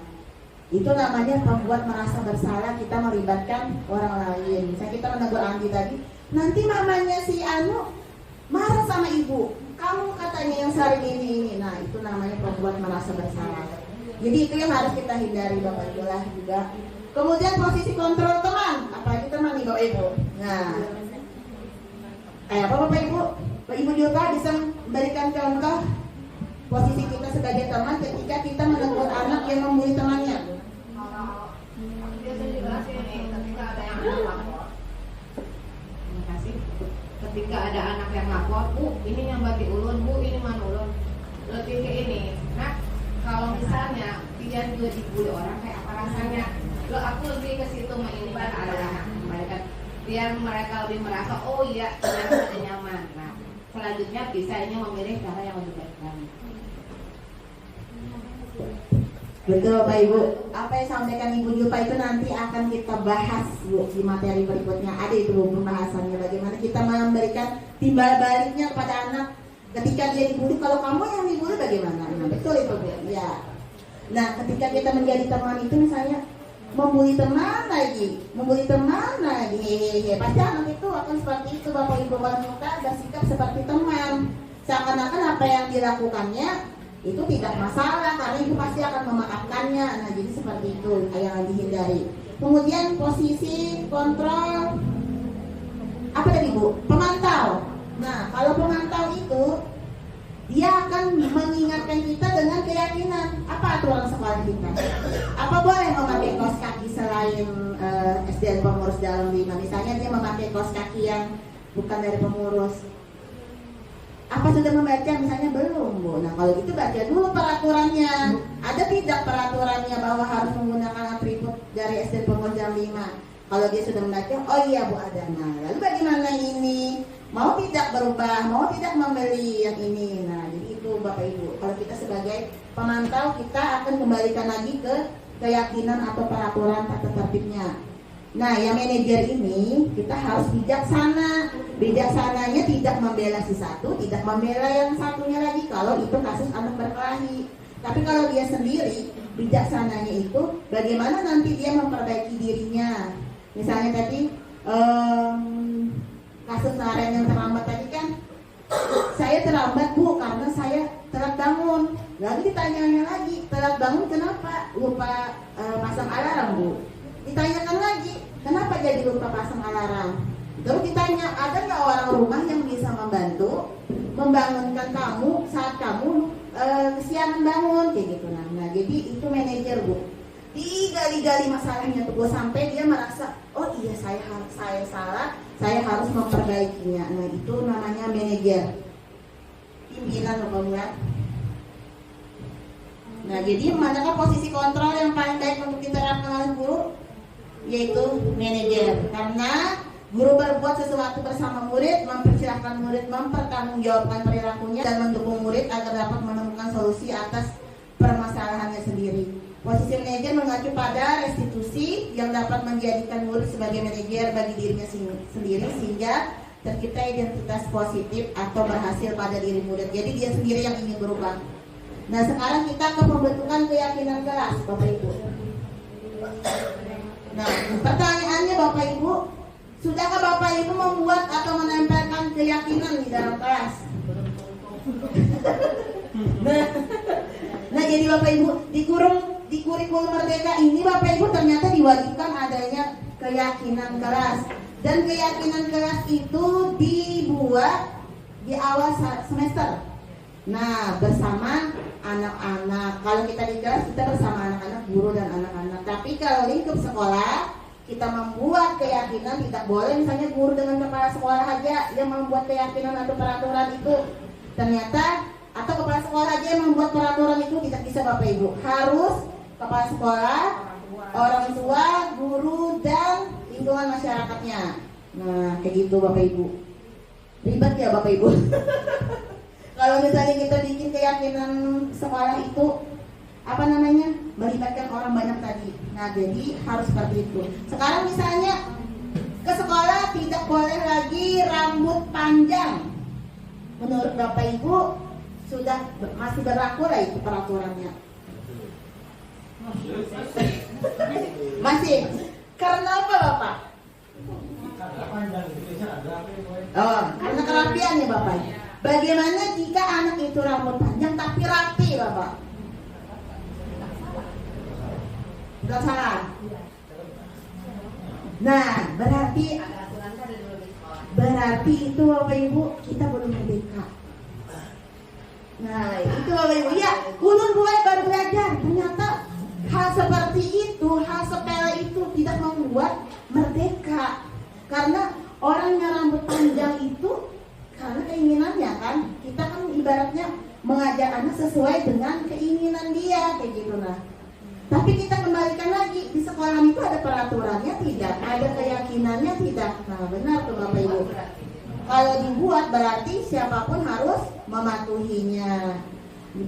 itu namanya membuat merasa bersalah, kita melibatkan orang lain. Misalnya kita menegur Andi tadi, nanti mamanya si Anu marah sama ibu, kamu katanya yang sering ini. Nah, itu namanya membuat merasa bersalah. Jadi itu yang harus kita hindari Bapak Ibu lah juga. Kemudian posisi kontrol teman, apalagi teman nih Bapak Ibu. Nah, kayak apa Bapak Ibu? Bapak Ibu juga bisa memberikan contoh posisi kita sebagai teman ketika kita menegur anak yang membuli temannya. Ketika ada anak yang lapor, Bu, ini yang bagi ulun, Bu, ini mana ulun, lebih ke ini. Nah, kalau misalnya dia juga dibully orang, kayak apa rasanya? Lo aku lebih ke situ menginginkan ada anak mereka, biar mereka lebih merasa, oh iya, ternyata nyaman. Nah, selanjutnya bisanya memilih cara yang lebih baik lagi. Betul Bapak Ibu, apa yang sampaikan Ibu Julpa itu nanti akan kita bahas Bu di materi berikutnya. Ada itu Bu pembahasannya, bagaimana kita memberikan timbal baliknya kepada anak ketika dia dibully. Kalau kamu yang dibully bagaimana? Nah, betul itu Bu. Ya. Nah, ketika kita menjadi teman itu misalnya membuli teman lagi, pasti anak itu akan seperti itu Bapak Ibu, kita bersikap seperti teman. Seakan-akan apa yang dilakukannya itu tidak masalah karena ibu pasti akan memaafkannya. Nah, jadi seperti itu yang dihindari. Kemudian posisi kontrol apa tadi Bu? Pemantau. Nah, kalau pemantau itu dia akan mengingatkan kita dengan keyakinan. Apa aturan sekolah kita? Apa boleh memakai kaos kaki selain SDN pengurus dalam 5? Misalnya dia memakai kaos kaki yang bukan dari pengurus. Apa sudah membaca? Misalnya belum Bu. Nah, kalau gitu baca dulu peraturannya. Ada tidak peraturannya bahwa harus menggunakan atribut dari SD pengurus jam 5? Kalau dia sudah membaca, oh iya Bu ada. Nah, lalu bagaimana ini? Mau tidak berubah? Mau tidak membeli yang ini? Nah, jadi itu Bapak Ibu. Kalau kita sebagai pemantau, kita akan kembalikan lagi ke keyakinan atau peraturan tata tertibnya. Nah, yang manajer ini kita harus bijaksana. Bijaksananya tidak membela si satu, tidak membela yang satunya lagi kalau itu kasus anak berkelahi. Tapi kalau dia sendiri, bijaksananya itu bagaimana nanti dia memperbaiki dirinya. Misalnya tadi kasus Naren yang terlambat tadi kan, saya terlambat Bu karena saya telat bangun. Lalu ditanyanya lagi, telat bangun kenapa? Lupa pasang alarm Bu. Ditanyakan lagi, kenapa jadi lupa pasang alarm? Terus ditanya, ada nggak orang rumah yang bisa membantu membangunkan kamu saat kamu kesiangan bangun kayak gitu. Nah, jadi itu manajer Bu. Digali-gali masalahnya tuh Bu sampai dia merasa, oh iya saya salah, saya harus memperbaikinya. Nah, itu namanya manajer. Pimpinan Bapak. Nah, jadi manakah posisi kontrol yang paling baik untuk diterapkan oleh guru? Yaitu manajer. Karena guru berbuat sesuatu bersama murid, mempersilahkan murid mempertanggungjawabkan perilakunya dan mendukung murid agar dapat menemukan solusi atas permasalahannya sendiri. Posisi manajer mengacu pada restitusi yang dapat menjadikan murid sebagai manajer bagi dirinya sendiri sehingga tercipta identitas positif atau berhasil pada diri murid. Jadi dia sendiri yang ingin berubah. Nah, sekarang kita ke pembentukan keyakinan kelas Bapak Ibu. Nah, pertanyaannya Bapak Ibu, sudahkah Bapak Ibu membuat atau menempelkan keyakinan di dalam kelas? Nah, jadi Bapak Ibu di kurikulum Merdeka ini Bapak Ibu ternyata diwajibkan adanya keyakinan kelas. Dan keyakinan kelas itu dibuat di awal semester. Nah, bersama anak-anak. Kalau kita di kelas kita bersama anak-anak, guru dan anak-anak. Tapi kalau lingkup sekolah kita membuat keyakinan, tidak boleh misalnya guru dengan kepala sekolah aja yang membuat keyakinan atau peraturan itu. Ternyata atau kepala sekolah aja yang membuat peraturan itu tidak bisa Bapak Ibu. Harus kepala sekolah, orang tua, guru dan lingkungan masyarakatnya. Nah, kayak gitu Bapak Ibu. Ribet ya Bapak Ibu. Kalau misalnya kita bikin keyakinan sekolah itu melibatkan orang banyak tadi. Nah, jadi harus seperti itu. Sekarang misalnya ke sekolah tidak boleh lagi rambut panjang. Menurut Bapak Ibu sudah masih berlaku lah itu peraturannya. Masih. Karena apa Bapak? Oh, karena kerapian ya Bapak. Bagaimana jika anak itu rambut panjang tapi rapi Bapak? Tidak salah. Nah, berarti itu Bapak Ibu kita belum merdeka. Nah, itu Bapak Ibu ya, ulun mulai baru belajar. Ternyata hal seperti itu, hal sepele itu tidak membuat merdeka. Karena orang yang rambut panjang itu karena keinginannya kan. Kita kan ibaratnya mengajar anak sesuai dengan keinginan dia kayak gitu nah. Tapi kita kembalikan lagi, di sekolah itu ada peraturannya tidak, ada keyakinannya tidak. Nah benar tuh Bapak Ibu. Kalau dibuat berarti siapapun harus mematuhinya.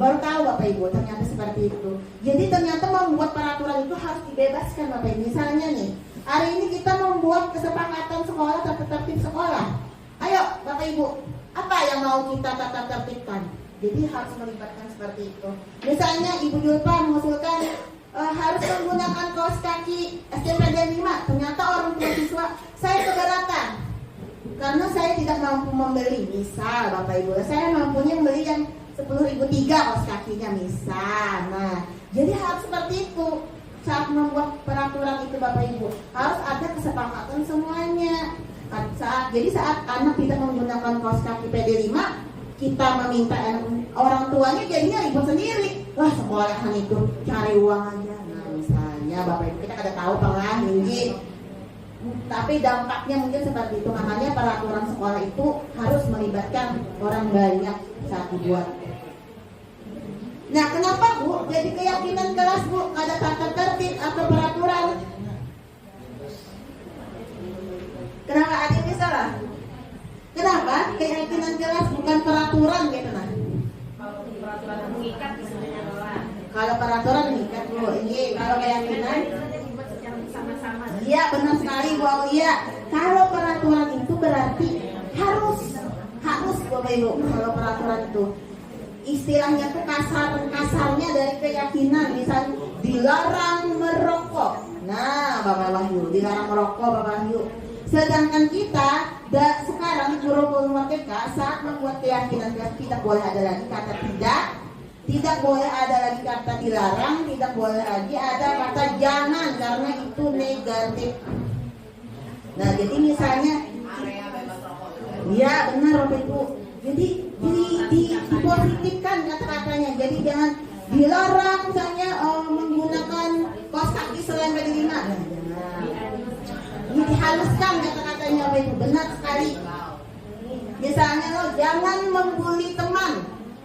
Baru tahu Bapak Ibu ternyata seperti itu. Jadi ternyata membuat peraturan itu harus dibebaskan Bapak Ibu. Misalnya nih, hari ini kita membuat kesepakatan sekolah tertib sekolah. Ayo Bapak Ibu, apa yang mau kita tata tertibkan? Jadi harus melibatkan seperti itu. Misalnya Ibu Julpa mengusulkan harus menggunakan kaos kaki STPD 5. Ternyata orang tua siswa saya keberatan karena saya tidak mampu membeli. Misal Bapak Ibu, saya mampunya membeli yang 10.003 kaos kakinya misal. Nah, jadi harus seperti itu. Saat membuat peraturan itu Bapak Ibu harus ada kesepakatan semuanya. Jadi saat anak tidak menggunakan kaos kaki PD 5, kita meminta orang tuanya jadinya ribut sendiri. Wah sekolahan itu cari uang aja. Nah misalnya Bapak Ibu kita kada tahu pernah tinggi. Tapi dampaknya mungkin seperti itu. Makanya peraturan sekolah itu harus melibatkan orang banyak saat dibuat. Nah kenapa Bu? Jadi keyakinan kelas Bu ada tata tertib atau peraturan? Kenapa ada yang salah? Kenapa? Keyakinan kelas bukan peraturan gitu nah. Kalau peraturan mengikat misalnya adalah. Kalau peraturan mengikat Bu, iya. Kalau keyakinan dibuat secara bersama-sama. iya benar sekali Bu Aulia. Kalau peraturan itu berarti harus Bapak Ibu. Kalau peraturan itu istilahnya tuh kasarnya dari keyakinan. Misal dilarang merokok. Nah Bapak Wahyu, dilarang merokok Bapak Wahyu. Sedangkan kita sekarang Guru Merdeka saat membuat keyakinan tidak boleh ada lagi kata tidak boleh ada lagi kata dilarang, tidak boleh lagi ada kata jangan karena itu negatif. Nah jadi misalnya, ya benar Bapak Ibu. Jadi dipositifkan kata-katanya. Jadi jangan dilarang misalnya menggunakan kaos kaki selain PD 5. Nah, ini dihaluskan kata-katanya Bapak Ibu. Benar sekali. Misalnya jangan membuli teman.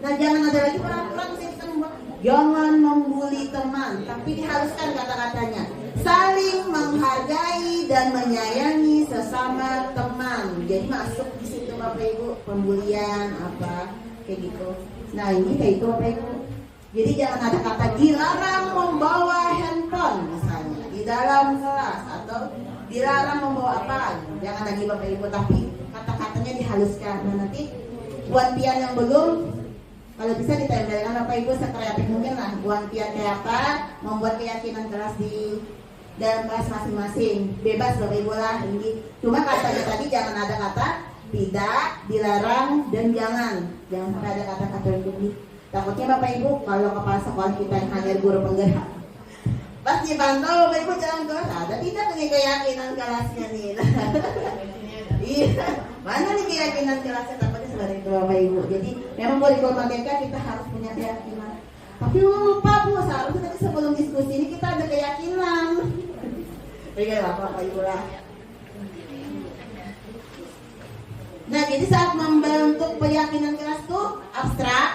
Nah jangan ada lagi peraturan kita membuat jangan membuli teman, tapi dihaluskan kata-katanya. Saling menghargai dan menyayangi sesama teman. Jadi masuk di situ Bapak Ibu pembulian apa kayak gitu. Nah ini kayak itu Bapak Ibu. Jadi jangan ada kata dilarang membawa handphone misalnya di dalam kelas atau dilarang membawa apa. Jangan lagi Bapak Ibu, tapi kata-katanya dihaluskan. Nah nanti buat pian yang belum, kalau bisa ditempelkan Bapak Ibu sekreatif mungkin lah. Buat pian kayak apa, membuat keyakinan kelas di dalam kelas masing-masing. Bebas Bapak Ibu lah. Cuma katanya tadi jangan ada kata tidak, dilarang, dan jangan. Jangan sampai ada kata-kata yang lebih. Takutnya Bapak Ibu kalau kepala sekolah kita yang hanya guru penggerak, pas dipantau Bapak Ibu jangan kelas ada tidak punya keyakinan kelasnya nih. Iya, mana nih keyakinan kelasnya takutnya seperti itu Bapak Ibu. Jadi memang kurikulum Merdeka kita harus punya keyakinan. Tapi lupa Bu, seharusnya tadi sebelum diskusi ini kita ada keyakinan. Iya Bapak Ibu lah. Nah jadi saat membentuk keyakinan kelas itu abstrak,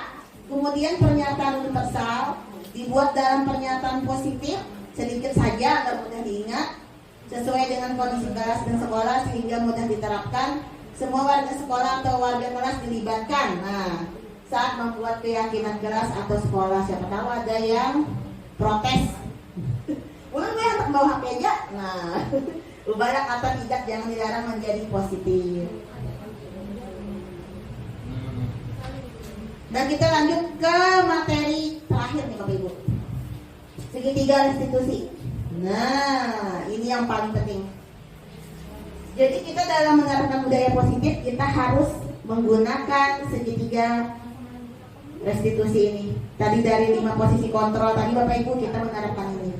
kemudian pernyataan universal dibuat dalam pernyataan positif sedikit saja agar mudah diingat, sesuai dengan kondisi kelas dan sekolah sehingga mudah diterapkan. Semua warga sekolah atau warga kelas dilibatkan. Nah saat membuat keyakinan kelas atau sekolah, siapa tahu ada yang protes. Ulang gue anak bawa HP aja. Nah ubahlah kata tidak jangan dilarang menjadi positif. Nah, kita lanjut ke materi terakhir nih Bapak Ibu. Segitiga restitusi. Nah, ini yang paling penting. Jadi kita dalam menerapkan budaya positif, kita harus menggunakan segitiga restitusi ini. Tadi dari 5 posisi kontrol tadi Bapak Ibu kita menerapkan ini.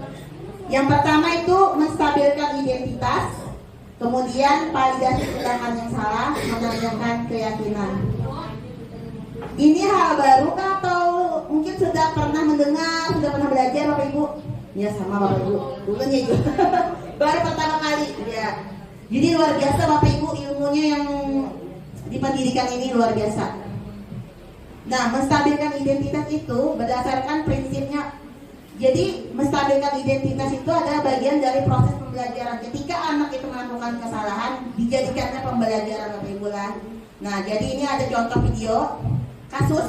Yang pertama itu menstabilkan identitas, kemudian validasi tindakan yang salah, menanyakan keyakinan. Ini hal baru atau mungkin sudah pernah mendengar, sudah pernah belajar Bapak Ibu? Ya sama Bapak Ibu, bukan ya juga. Baru pertama kali ya. Jadi luar biasa Bapak Ibu ilmunya yang di pendidikan ini luar biasa. Nah, menstabilkan identitas itu berdasarkan prinsipnya. Jadi menstabilkan identitas itu adalah bagian dari proses pembelajaran. Ketika anak itu melakukan kesalahan, dijadikannya pembelajaran Bapak Ibu lah. Nah, jadi ini ada contoh video kasus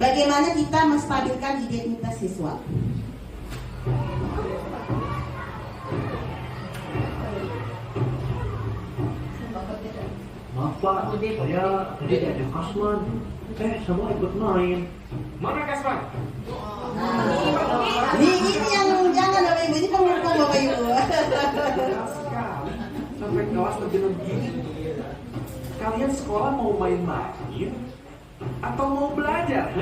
bagaimana kita menstabilkan identitas siswa. Maaf Pak, saya tadi ada Kasman. Semua ikut main. Mana Kasman? Ini yang jangan Bapak Ibu, ini penghukum Bapak Ibu. Sampai kelas lebih-lebih. Kalian sekolah mau main-main atau mau belajar?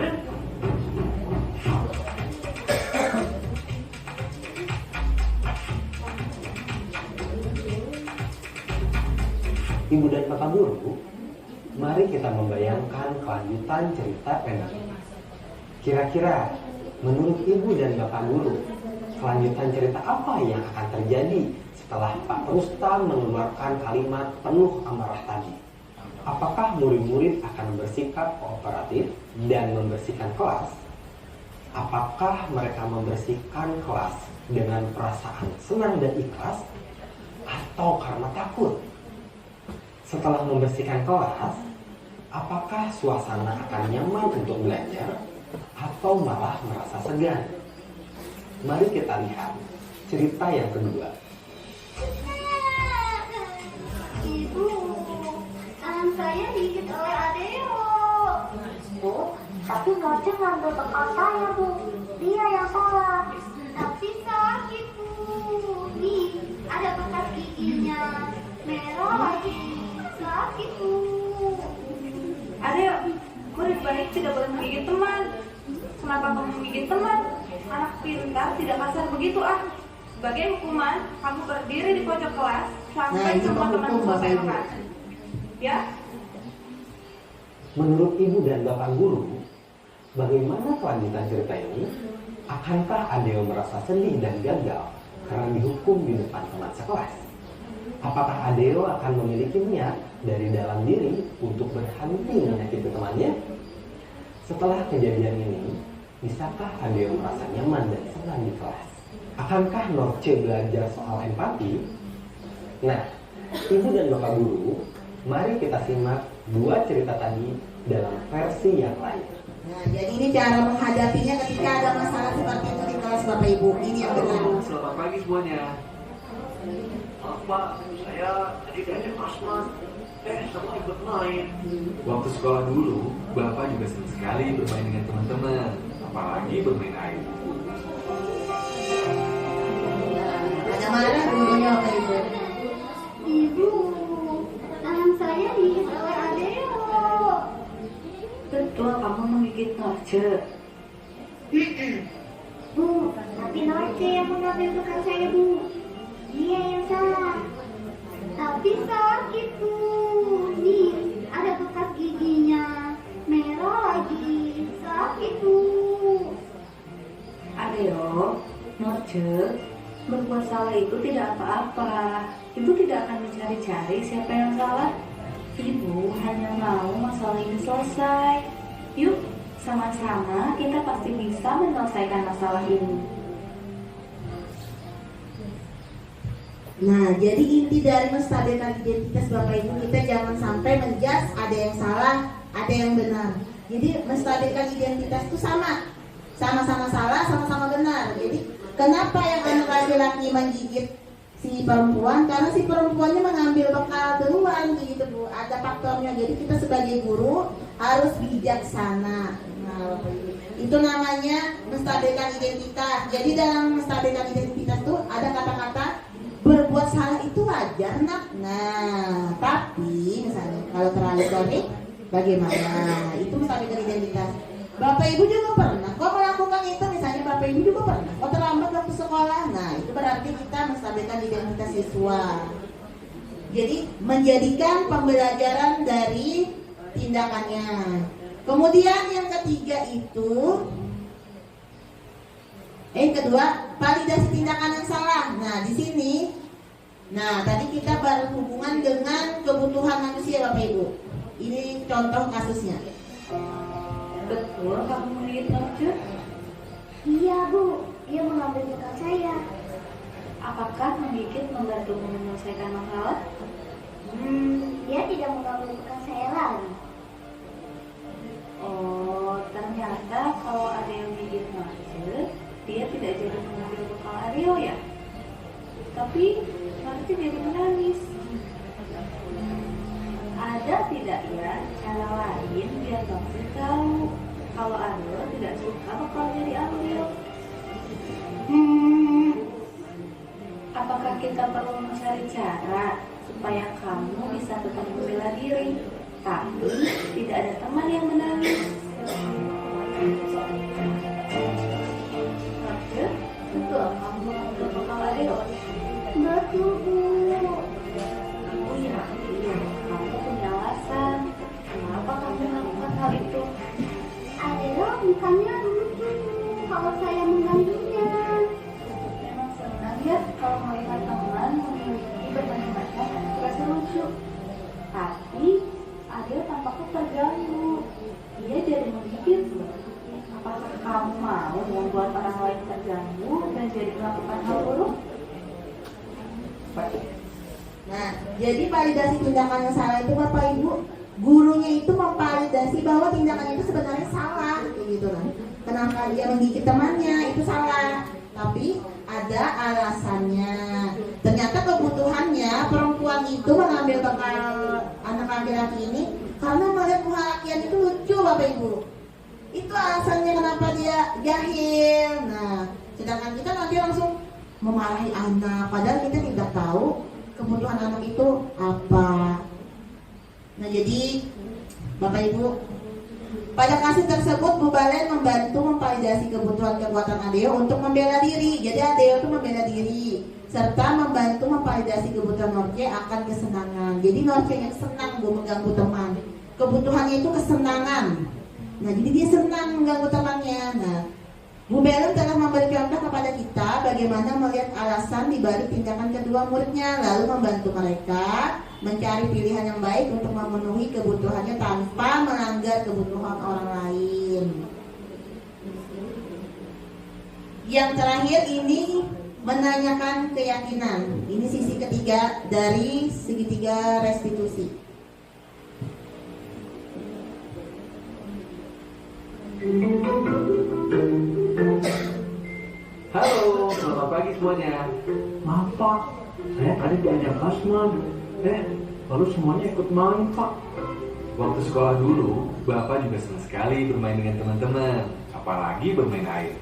Ibu dan Bapak Guru, mari kita membayangkan kelanjutan cerita pendek. Kira-kira menurut Ibu dan Bapak Guru, kelanjutan cerita apa yang akan terjadi setelah Pak Rustam mengeluarkan kalimat penuh amarah tadi? Apakah murid-murid akan bersikap kooperatif dan membersihkan kelas? Apakah mereka membersihkan kelas dengan perasaan senang dan ikhlas atau karena takut? Setelah membersihkan kelas, apakah suasana akan nyaman untuk belajar atau malah merasa segan? Mari kita lihat cerita yang kedua. Ibu, tangan saya digigit oleh Adeo. Bu, tapi Norce ngambil bekal saya, Bu. Dia yang salah. Tapi sakit, Bu. Nih, ada bekas giginya. Merah lagi. Sakit, Bu. Adeo, murid baik tidak boleh menggigit teman. Kenapa kamu menggigit teman? Anak pintar tidak kasar begitu ah. Sebagai hukuman, kamu berdiri di pojok kelas sampai semua teman selesai makan. Ya? Menurut Ibu dan Bapak Guru, bagaimana kelanjutan cerita ini? Akankah Adeo merasa sedih dan gagal karena dihukum di depan teman sekelas? Apakah Adeo akan memiliki niat dari dalam diri untuk berhenti menyakiti temannya? Setelah kejadian ini, bisakah Adeo merasa nyaman dan senang di kelas? Akankah Norce belajar soal empati? Nah, Ibu dan Bapak Guru, mari kita simak 2 cerita tadi dalam versi yang lain. Nah, jadi ini cara menghadapinya ketika ada masalah seperti itu di kelas Bapak Ibu. Ini yang benar. Selamat pagi semuanya. Maaf Pak, saya tadi ada Kasman. Semua ikut main. Waktu sekolah dulu, Bapak juga senang sekali bermain dengan teman-teman, apalagi bermain air. Ada marah gurunya Bapak Ibu. Ibu, tangan saya digigit oleh Adeo. Betul, kamu menggigit Norce. Bu, tapi Norce yang mengambil bekal saya, Bu. Dia yang salah. Tapi sakit, Bu. Nih, ada bekas giginya. Merah lagi. Sakit, Bu. Adeo, Norce, berbuat salah itu tidak apa-apa. Ibu tidak akan mencari-cari siapa yang salah. Ibu hanya mau masalah ini selesai. Yuk, sama-sama kita pasti bisa menyelesaikan masalah ini. Nah, jadi inti dari menstabilkan identitas Bapak Ibu, kita jangan sampai menjudge ada yang salah, ada yang benar. Jadi menstabilkan identitas itu sama-sama salah, sama-sama benar. Jadi kenapa yang anak laki-laki menggigit si perempuan? Karena si perempuannya mengambil bekal duluan gitu Bu. Ada faktornya. Jadi kita sebagai guru harus bijaksana. Nah, itu namanya menstabilkan identitas. Jadi dalam menstabilkan identitas itu ada kata-kata berbuat salah itu wajar, nak. Nah, tapi misalnya kalau terlalu kronik, bagaimana? Itu menstabilkan identitas. Bapak Ibu juga pernah kok melakukan itu, misalnya Bapak Ibu juga pernah kok terlambat waktu sekolah. Nah, itu berarti kita menstabilkan identitas siswa. Jadi menjadikan pembelajaran dari tindakannya. Kemudian yang ketiga itu kedua, validasi tindakan yang salah. Nah, di sini tadi kita berhubungan dengan kebutuhan manusia, Bapak Ibu. Ini contoh kasusnya. Betul kamu menggigit Norce? Iya Bu, dia mengambil bekal saya. Apakah menggigit membantu menyelesaikan masalah? Dia tidak mengambil bekal saya lagi. Oh, ternyata kalau ada yang menggigit Norce, dia tidak jadi mengambil bekal Aryo ya? Tapi Norce jadi menangis. Ada tidak ya cara lain biar Norce tahu kalau Aryo tidak suka bekalnya diambil? Apakah kita perlu mencari cara supaya kamu bisa tetap membela diri, tapi tidak ada teman yang menangis? Betul, kamu mengambil bekal Aryo? Betul Bu. Ibu yakin kamu punya alasan kenapa kamu melakukan hal itu? Adeo bukannya lucu kalau saya mengganggunya. Memang senang ya kalau melihat teman memiliki berbagai macam ekspresi lucu. Tapi Adeo tampaknya terganggu. Dia jadi menggigit. Apakah kamu mau membuat orang lain terganggu dan jadi melakukan hal buruk? Nah, jadi validasi tindakan yang salah itu Bapak Ibu, gurunya itu memvalidasi bahwa tindakan itu sebenarnya salah, gitu kan. Kenapa dia menggigit temannya itu salah, tapi ada alasannya. Ternyata kebutuhannya perempuan itu mengambil bekal anak laki-laki ini karena melihat muka lakian itu lucu, Bapak Ibu. Itu alasannya kenapa dia jahil. Nah, sedangkan kita nanti langsung memarahi anak, padahal kita tidak tahu kebutuhan anak itu apa. Nah, jadi Bapak Ibu, pada kasus tersebut Bu Balen membantu memvalidasi kebutuhan kekuatan Adeo untuk membela diri. Jadi Adeo itu membela diri serta membantu memvalidasi kebutuhan Norce akan kesenangan. Jadi Norce yang senang Bu mengganggu teman. Kebutuhannya itu kesenangan. Nah, jadi dia senang mengganggu temannya. Nah, Bu Belen telah memberi contoh kepada kita bagaimana melihat alasan dibalik tindakan kedua muridnya, lalu membantu mereka mencari pilihan yang baik untuk memenuhi kebutuhannya tanpa melanggar kebutuhan orang lain. Yang terakhir ini menanyakan keyakinan. Ini sisi ketiga dari segitiga restitusi. Halo, selamat pagi semuanya. Maaf Pak, saya tadi diajak Asman. Lalu semuanya ikut main Pak. Waktu sekolah dulu, Bapak juga senang sekali bermain dengan teman-teman, apalagi bermain air.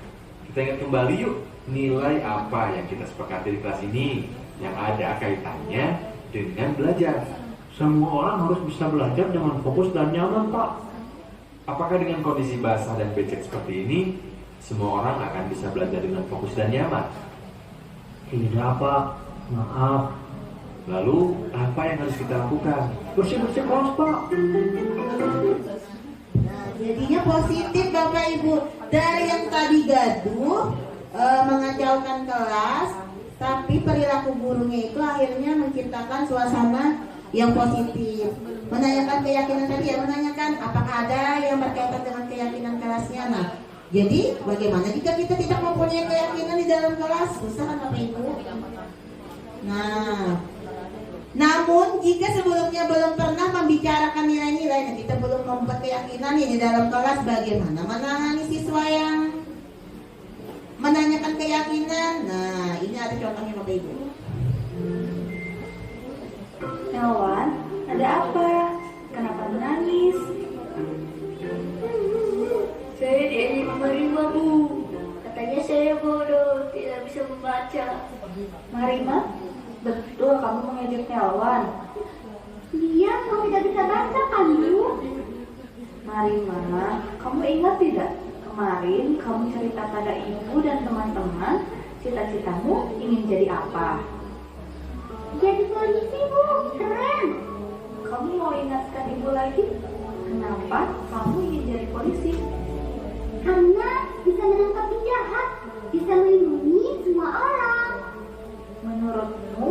Kita ingat kembali yuk, nilai apa yang kita sepakati di kelas ini yang ada kaitannya dengan belajar. Semua orang harus bisa belajar dengan fokus dan nyaman Pak. Apakah dengan kondisi basah dan becek seperti ini, semua orang akan bisa belajar dengan fokus dan nyaman? Tidak Pak, maaf. Lalu, apa yang harus kita lakukan? Bersih-bersih kelas Pak. Nah, jadinya positif Bapak Ibu. Dari yang tadi gaduh, mengacaukan kelas, tapi perilaku gurunya itu akhirnya menciptakan suasana yang positif. Menanyakan keyakinan tadi ya, menanyakan apakah ada yang berkaitan dengan keyakinan kelasnya. Nah, jadi bagaimana jika kita tidak mempunyai keyakinan di dalam kelas? Susah kan Bapak Ibu? Nah, namun jika sebelumnya belum pernah membicarakan nilai-nilai, nah kita belum membuat keyakinan di dalam kelas, bagaimana menangani siswa yang menanyakan keyakinan? Nah, ini ada contohnya Bapak Ibu. Nawan, ada apa? Kenapa menangis? tidak bisa membaca. Marima, betul kamu mengejek Melwan. Dia memang tidak bisa baca kan, Bu? Marima, kamu ingat tidak? Kemarin kamu cerita pada ibu dan teman-teman, cita-citamu ingin jadi apa? Jadi polisi, Bu. Keren. Kamu mau ingatkan ibu lagi? Kenapa kamu ingin jadi polisi? Karena bisa menangkap penjahat, bisa melindungi semua orang. Menurutmu,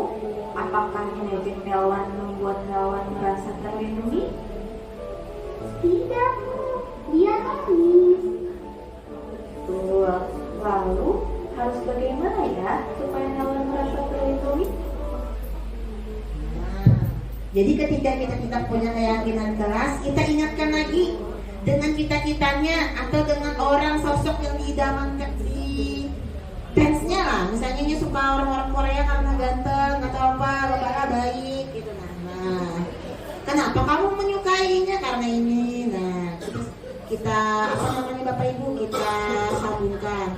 apakah mengejek Melwan membuat Melwan merasa terlindungi? Tidak, Bu. Dia nangis. Betul. Lalu, harus bagaimana ya supaya Melwan merasa terlindungi? Jadi ketika kita punya keyakinan keras, kita ingatkan lagi dengan cita-citanya atau dengan orang sosok yang diidamankan di fansnya lah. Misalnya dia suka orang-orang Korea karena ganteng atau apa, bapaknya baik gitu. Nah, kenapa kamu menyukainya? Karena ini. Nah, kita apa namanya Bapak Ibu kita sambungkan.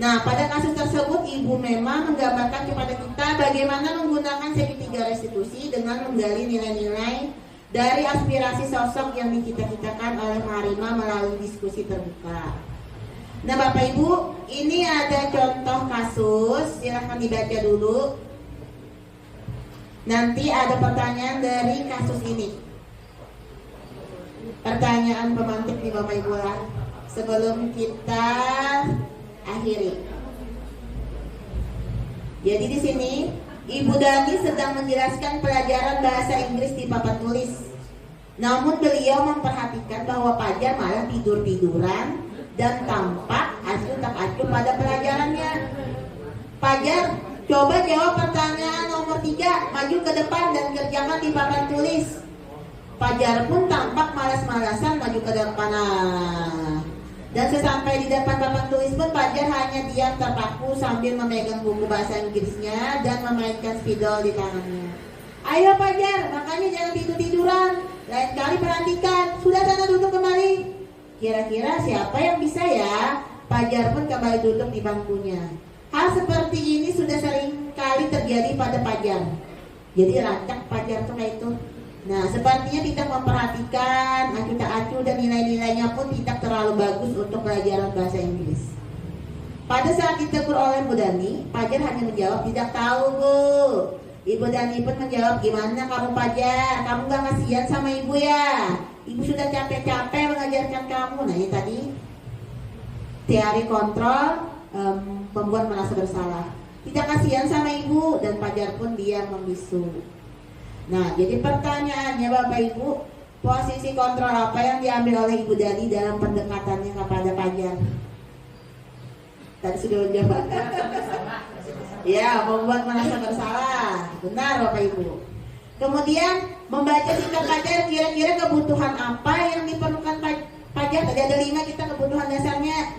Nah, pada kasus tersebut ibu memang menggambarkan kepada kita bagaimana menggunakan segitiga restitusi dengan menggali nilai-nilai dari aspirasi sosok yang dicita-citakan oleh Marima melalui diskusi terbuka. Nah, Bapak Ibu, ini ada contoh kasus, silahkan dibaca dulu. Nanti ada pertanyaan dari kasus ini. Pertanyaan pemantik nih Bapak Ibu lah. Sebelum kita akhiri. Jadi di sini Ibu Dani sedang menjelaskan pelajaran bahasa Inggris di papan tulis. Namun beliau memperhatikan bahwa Fajar malah tidur-tiduran dan tampak acuh tak acuh pada pelajarannya. Fajar, coba jawab pertanyaan nomor 3, maju ke depan dan kerjakan di papan tulis. Fajar pun tampak malas-malasan maju ke depan. Dan sesampai di depan papan tulis pun Fajar hanya diam terpaku sambil memegang buku bahasa Inggrisnya dan memainkan spidol di tangannya. Ayo Fajar, makanya jangan tidur-tiduran. Lain kali perhatikan. Sudah sana duduk kembali. Kira-kira siapa yang bisa ya? Fajar pun kembali duduk di bangkunya. Hal seperti ini sudah sering kali terjadi pada Fajar. Jadi rancak Fajar tuh kayak itu. Nah, sepertinya tidak memperhatikan acuh tak acuh dan nilai-nilainya pun tidak terlalu bagus untuk pelajaran bahasa Inggris. Pada saat ditegur oleh Bu Dani, Fajar hanya menjawab tidak tahu Bu. Ibu Dani pun menjawab, gimana kamu Fajar? Kamu gak kasihan sama ibu ya? Ibu sudah capek-capek mengajarkan kamu. Nah ini tadi teori kontrol membuat merasa bersalah. Tidak kasihan sama ibu dan Fajar pun dia membisu. Nah, jadi pertanyaannya Bapak Ibu, posisi kontrol apa yang diambil oleh Ibu Dani dalam pendekatannya kepada Fajar? Tadi sudah jawab. Ya, membuat merasa bersalah. Benar Bapak Ibu. Kemudian membaca sikap Fajar, kira-kira kebutuhan apa yang diperlukan Fajar? Tadi ada 5 kita kebutuhan dasarnya.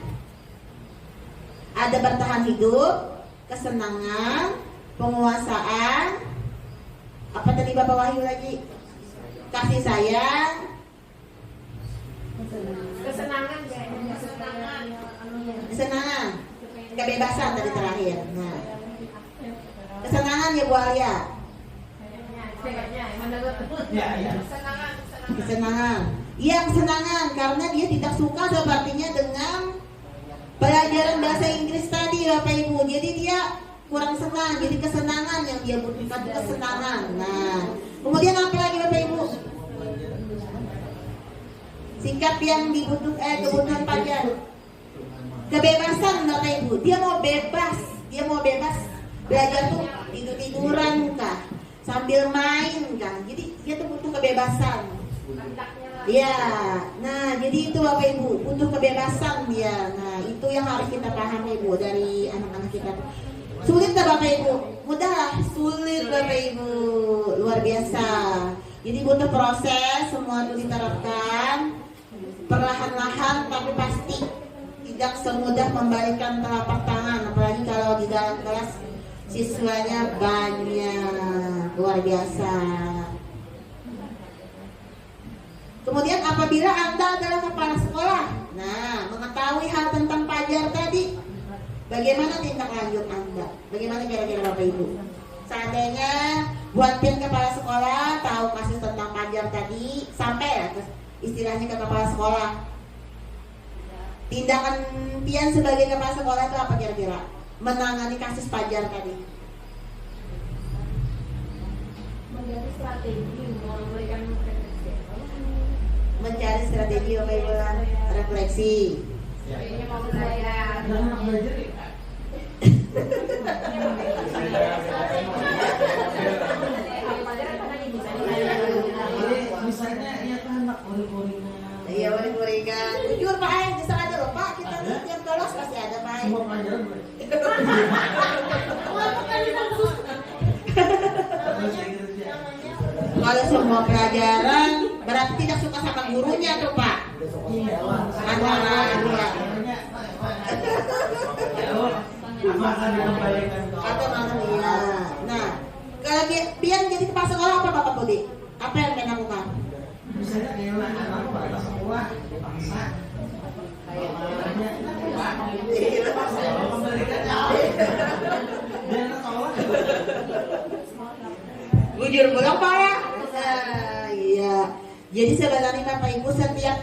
Ada bertahan hidup, kesenangan, penguasaan. Apa tadi Bapak Wahyu lagi? Kasih sayang, kesenangan, kebebasan tadi terakhir. Nah, kesenangan ya Bu Alia. Kesenangan. Iya kesenangan karena dia tidak suka sepertinya dengan pelajaran bahasa Inggris tadi Bapak Ibu. Jadi dia kurang senang, jadi kesenangan yang dia butuhkan, kesenangan. Nah, kemudian apa lagi Bapak Ibu? Sikap yang kebutuhan Fajar. Kebebasan Bapak Ibu. Dia mau bebas. Belajar tuh tidur-tiduran kah, sambil main kah. Jadi dia tuh butuh kebebasan. Iya. Nah, jadi itu Bapak Ibu, butuh kebebasan dia. Nah, itu yang harus kita pahami Ibu dari anak-anak kita. Sulit tak Bapak Ibu? Mudah, sulit Bapak Ibu. Luar biasa. Jadi butuh proses, semua itu diterapkan perlahan-lahan tapi pasti. Tidak semudah membalikan telapak tangan. Apalagi kalau di dalam kelas siswanya banyak. Luar biasa. Kemudian apabila Anda adalah kepala sekolah, nah mengetahui hal tentang Fajar tadi, Bagaimana tindak lanjut Anda? Bagaimana kira-kira Bapak Ibu? Seandainya buatkan kepala sekolah tahu kasus tentang Pajar tadi, sampai ya istilahnya ke kepala sekolah. Tindakan Pian sebagai kepala sekolah itu apa kira-kira? Menangani kasus Pajar tadi. Mencari strategi, memberikan Mencari strategi refleksi. kayaknya mau belajar. Misalnya ya kan anak uring-uringan. Iya, uring-uringan. Jujur Pak Aeng, bisa aja loh Pak. Kita di tiap kelas pasti ada Pak Aeng. Semua pelajaran boleh. Kalau semua pelajaran berarti tidak suka sama gurunya tuh Pak. Antara dua. Atau mana iya. Nah, kalau Pian jadi kepala sekolah apa Bapak Budi? Apa yang Pian lakukan? Misalnya kayak anak pada sekolah dipaksa. Bujur belum Pak ya? Iya. Jadi sebenarnya Bapak Ibu setiap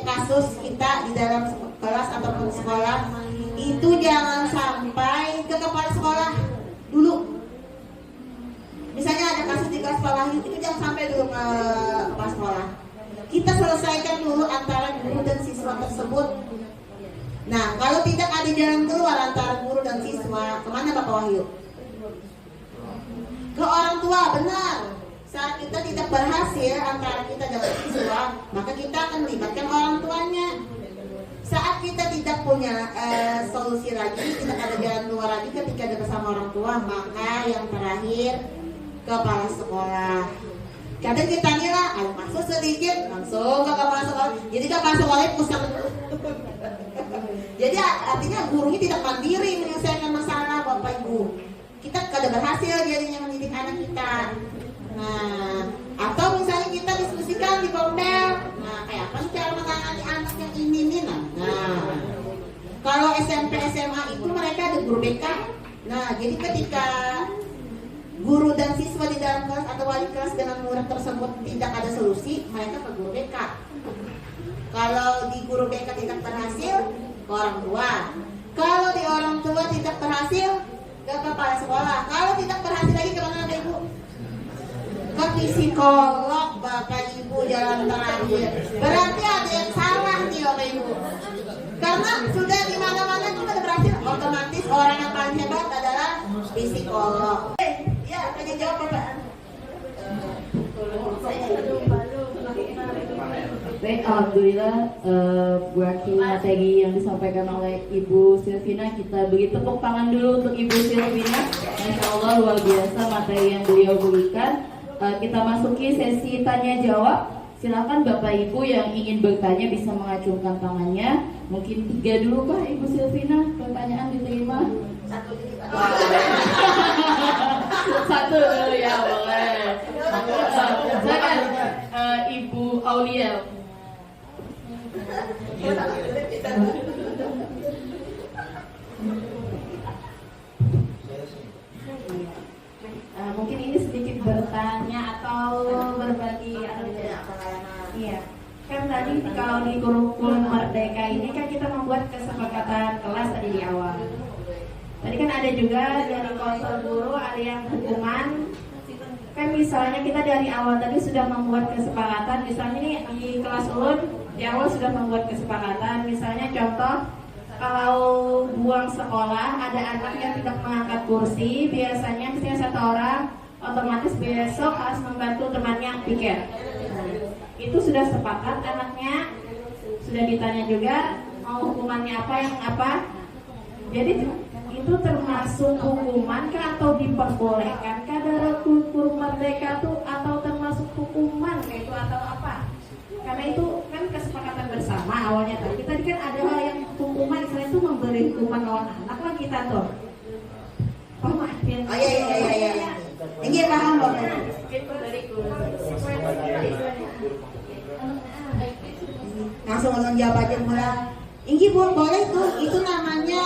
kasus kita di dalam kelas ataupun sekolah itu jangan sampai ke kepala sekolah dulu. Misalnya ada kasus di kelas sekolah itu jangan sampai dulu ke kepala sekolah. Kita selesaikan dulu antara guru dan siswa tersebut. Nah, kalau tidak ada jalan keluar antara guru dan siswa, kemana Bapak Wahyu? Ke orang tua, benar. Saat kita tidak berhasil antara kita dengan siswa, maka kita akan melibatkan orang tuanya. Saat kita tidak punya solusi lagi, tidak ada jalan keluar lagi ketika ada bersama orang tua, maka yang terakhir kepala sekolah. Kadang kita ngira, ada masuk sedikit, langsung ke kepala sekolah. Jadi kepala sekolahnya pusat. Jadi artinya gurunya tidak mandiri menyelesaikan masalah Bapak Ibu. Kita kada berhasil jadinya mendidik anak kita. Nah, atau misalnya kita diskusikan di Gombel. Nah, kayak apa sih cara menangani anak yang ini nih? Nah, kalau SMP SMA itu mereka ada guru BK. Nah, jadi ketika guru dan siswa di dalam kelas atau wali kelas dengan murid tersebut tidak ada solusi, mereka ke guru BK. Kalau di guru BK tidak berhasil, ke orang tua. Kalau di orang tua tidak berhasil, ke kepala sekolah. Kalau tidak berhasil lagi kemana Bapak Ibu? Ke psikolog Bapak Ibu, jalan terakhir. Berarti ada yang salah nih Bapak Ibu. Karena sudah di mana-mana itu sudah berhasil, otomatis orang yang paling hebat adalah psikolog. Ya, tanya jawab Bapak. Baik, alhamdulillah berarti materi yang disampaikan oleh Ibu Silvina, kita beri tepuk tangan dulu untuk Ibu Silvina. Masya Allah luar biasa materi yang beliau berikan. Kita masuki sesi tanya jawab. Silakan Bapak Ibu yang ingin bertanya bisa mengacungkan tangannya. Mungkin 3 dulu kah Ibu Silvina? Pertanyaan diterima. Satu dulu ya boleh. Silakan Ibu Aulia. Mungkin ini sedikit bertanya atau berbagi iya. Kan tadi kalau di kurikulum Merdeka ini kan kita membuat kesepakatan kelas tadi di awal. Tadi kan ada juga dari konsul guru, ada yang hukuman. Kan misalnya kita dari awal tadi sudah membuat kesepakatan, misalnya nih di kelas ulun di awal sudah membuat kesepakatan, misalnya contoh kalau buang sekolah ada anak yang tidak mengangkat kursi, biasanya misalnya 1 orang, otomatis besok harus membantu temannya pikir. Itu sudah sepakat anaknya, sudah ditanya juga mau hukumannya apa yang apa. Jadi itu termasuk hukuman kah atau diperbolehkan kah dalam kurikulum Merdeka tuh, atau termasuk hukuman kayak itu atau apa? Karena itu kan kesepakatan bersama awalnya tadi. Tadi kan ada hal yang hukuman, misalnya itu memberi hukuman lawan anak lah kita tuh. Oh maafin. Oh iya. Ini paham Bapak. Itu dari guru. Langsung jawab aja mulai. Ini boleh tuh, itu namanya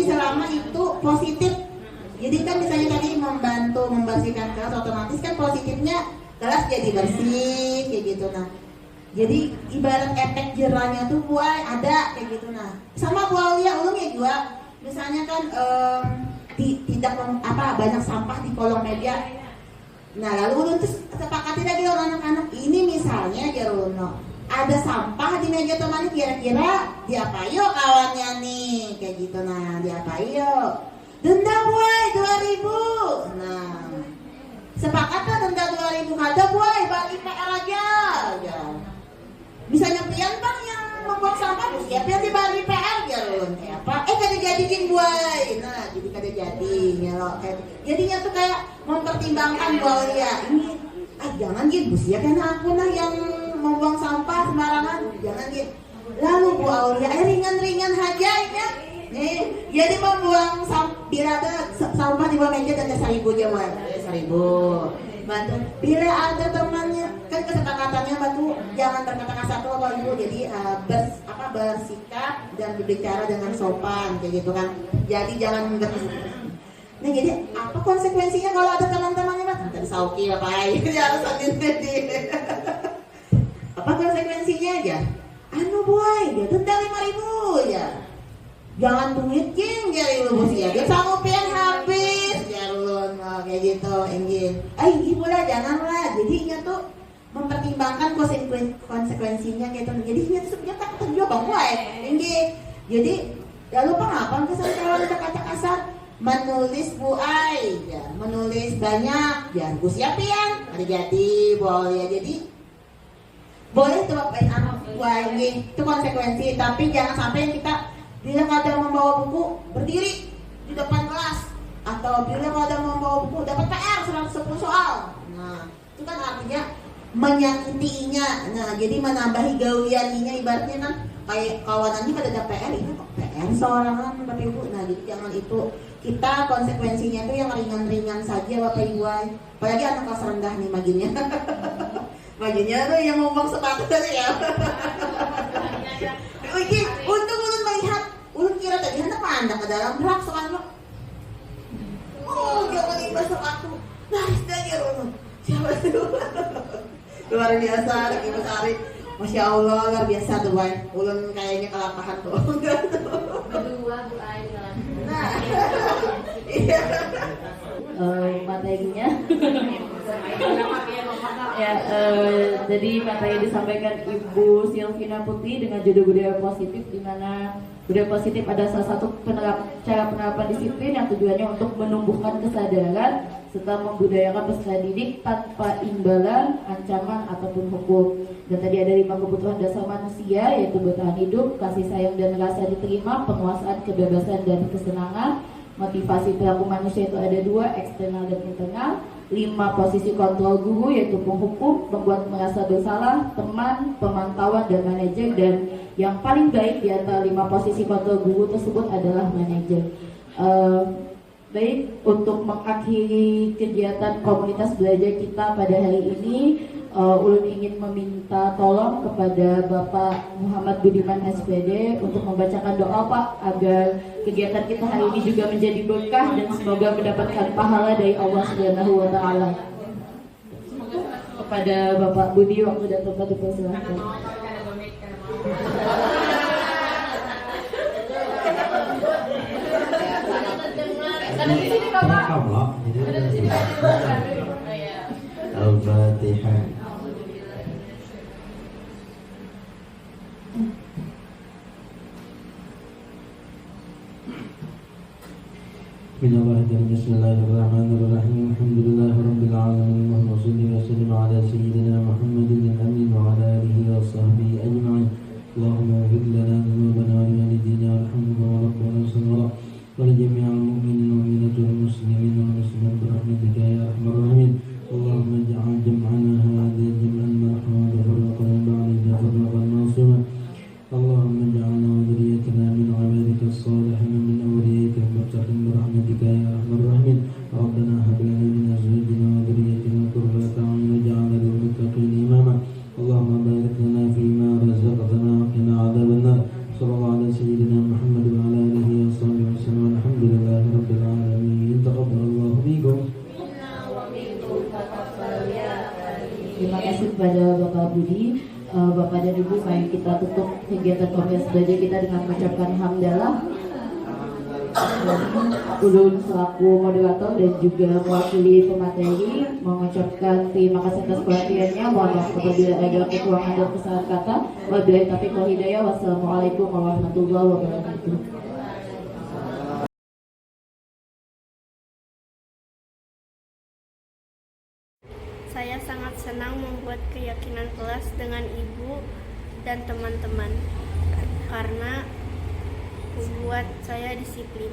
selama itu positif. Jadi kan misalnya tadi membantu membersihkan kelas, otomatis kan positifnya kelas jadi bersih kayak gitu. Nah, jadi ibarat efek jerahnya tuh buai ada kayak gitu. Nah, sama Bu Aulia ulungnya juga. Misalnya kan tidak banyak sampah di kolong meja. Nah, lalu ulun tuh sepakati lagi orang anak-anak ini misalnya Jaruno ada sampah di meja teman, kira-kira diapain kawannya nih kayak gitu. Nah, diapain? Denda buai 2.000. Nah, sepakat kan denda 2.000 kada buai, balik PR aja. Ya. Misalnya pian bang yang membuang sampah, siapa yang dibalik PR Jarun kayak apa? Kada jadiin buai. Nah, jadi kada jadi. Jadinya tuh kayak mempertimbangkan buai ya. Ini jangan gitu, ya kan aku nah yang membuang sampah sembarangan, jangan gitu. Lalu Bu Aulia, ringan-ringan aja ya. Nih, jadi membuang bila ada sampah di bawah meja dan 1.000 aja, 1.000. Bantu. Bila ada temannya, kan kesepakatannya bantu jangan berkata kasar tuh Bapak Ibu. Jadi bersikap dan berbicara dengan sopan kayak gitu kan. Jadi jangan Nah, jadi apa konsekuensinya kalau ada teman-temannya Mas? Tadi sauki apa ya harus sendiri. Apa konsekuensinya aja? Buai, dia denda 5.000 ya. Jangan duit jing jadi lu bos ya. Dia sanggup yang habis jalun kayak gitu enggin. Ibu lah janganlah. Jadinya tuh mempertimbangkan konsekuensinya gitu. Jadi dia tuh sebenarnya tak terjauh bang buai enggin. Jadi jangan lupa ngapain kesalahan kata kasar. Menulis buai ya, menulis banyak ya, gue siapin ada jadi boleh jadi boleh tuh bapak anak buai itu konsekuensi, tapi jangan sampai kita bila kadang membawa buku berdiri di depan kelas atau bila kadang membawa buku dapat PR 110 soal. Nah itu kan artinya menyakitinya. Nah jadi menambahi gaulianinya ibaratnya kan kayak kawanannya pada ada PR ini kok PR seorangan Bapak Ibu. Nah jadi jangan itu, kita konsekuensinya tuh yang ringan-ringan saja Bapak Ibu. Apalagi anak kelas rendah nih maginya. Maginya tuh yang ngomong sepatu aja ya. Oke, untuk ulun melihat, ulun kira tadi hendak pandang ke dalam rak soalnya. Jangan imbas sepatu. Naris aja ulun. Siapa itu? Luar biasa, Ibu Sari. Masya Allah, luar biasa tuh Boy. Ulun kayaknya kelapahan tuh. Berdua Bu Ai. Nah, iya. Materinya ya, jadi materi disampaikan Ibu Silvina Putri dengan judul budaya positif, di mana budaya positif ada salah satu cara penerapan disiplin yang tujuannya untuk menumbuhkan kesadaran serta membudayakan peserta didik tanpa imbalan, ancaman ataupun hukum. Dan tadi ada 5 kebutuhan dasar manusia, yaitu bertahan hidup, kasih sayang dan rasa diterima, penguasaan kebebasan dan kesenangan. Motivasi perilaku manusia itu ada 2, eksternal dan internal. 5 posisi kontrol guru, yaitu penghukum, membuat merasa bersalah, teman, pemantauan, dan manajer. Dan yang paling baik di antara 5 posisi kontrol guru tersebut adalah manajer. Baik, untuk mengakhiri kegiatan komunitas belajar kita pada hari ini, ulun ingin meminta tolong kepada Bapak Muhammad Budiman SPD untuk membacakan doa Pak, agar kegiatan kita hari ini juga menjadi berkah dan semoga mendapatkan pahala dari Allah Subhanahu wa Ta'ala. Kepada Bapak Budi, waktu dan tempat dipersilakan. Ada di sini Bapak. Ada di sini Bapak. Al-Fatihah. Bismillahirrahmanirrahim. Alhamdulillahirabbil alamin. Wa shalli wa sallim ala sayyidina Muhammadin al-amin wa ala alihi wa sahbihi ajma'in. Allahumma ighfir lana dhunubana wa liwalidina warhamna wa rabbana sallallahu wa li jami'il mu'minina wal mu'minati wal muslimina wal muslimat bi rahmatika ya arhamar rahimin. Allahumma ij'al jam'ana hadha jam'an marhaman wa farraqna ba'da farraqan ma'suma. Allahumma ij'alna wa dhurriyyatina min 'ibadika as-salihin min awliyaika al-muttaqin bi rahmatika ya arhamar rahimin. Rabbana hab lana min azwajina wa dhurriyyatina qurrata a'yun waj'alna lil muttaqina imama. Allahumma barik lana fima razaqtana wa qina 'adzaban nar. Sallallahu ala sayyidina Muhammad wa ala alihi wa sahbihi wa sallam. kepada Bapak Budi, Bapak dan Ibu, mari kita tutup kegiatan konferensi belajar kita dengan mengucapkan hamdalah. Ulun selaku moderator dan juga mewakili pemateri mengucapkan terima kasih atas perhatiannya. Mohon maaf apabila ada kekurangan dan kesalahan kata. Wabillahi taufiq wal hidayah. Wassalamualaikum warahmatullahi wabarakatuh. Saya sangat senang membuat keyakinan kelas dengan ibu dan teman-teman karena membuat saya disiplin.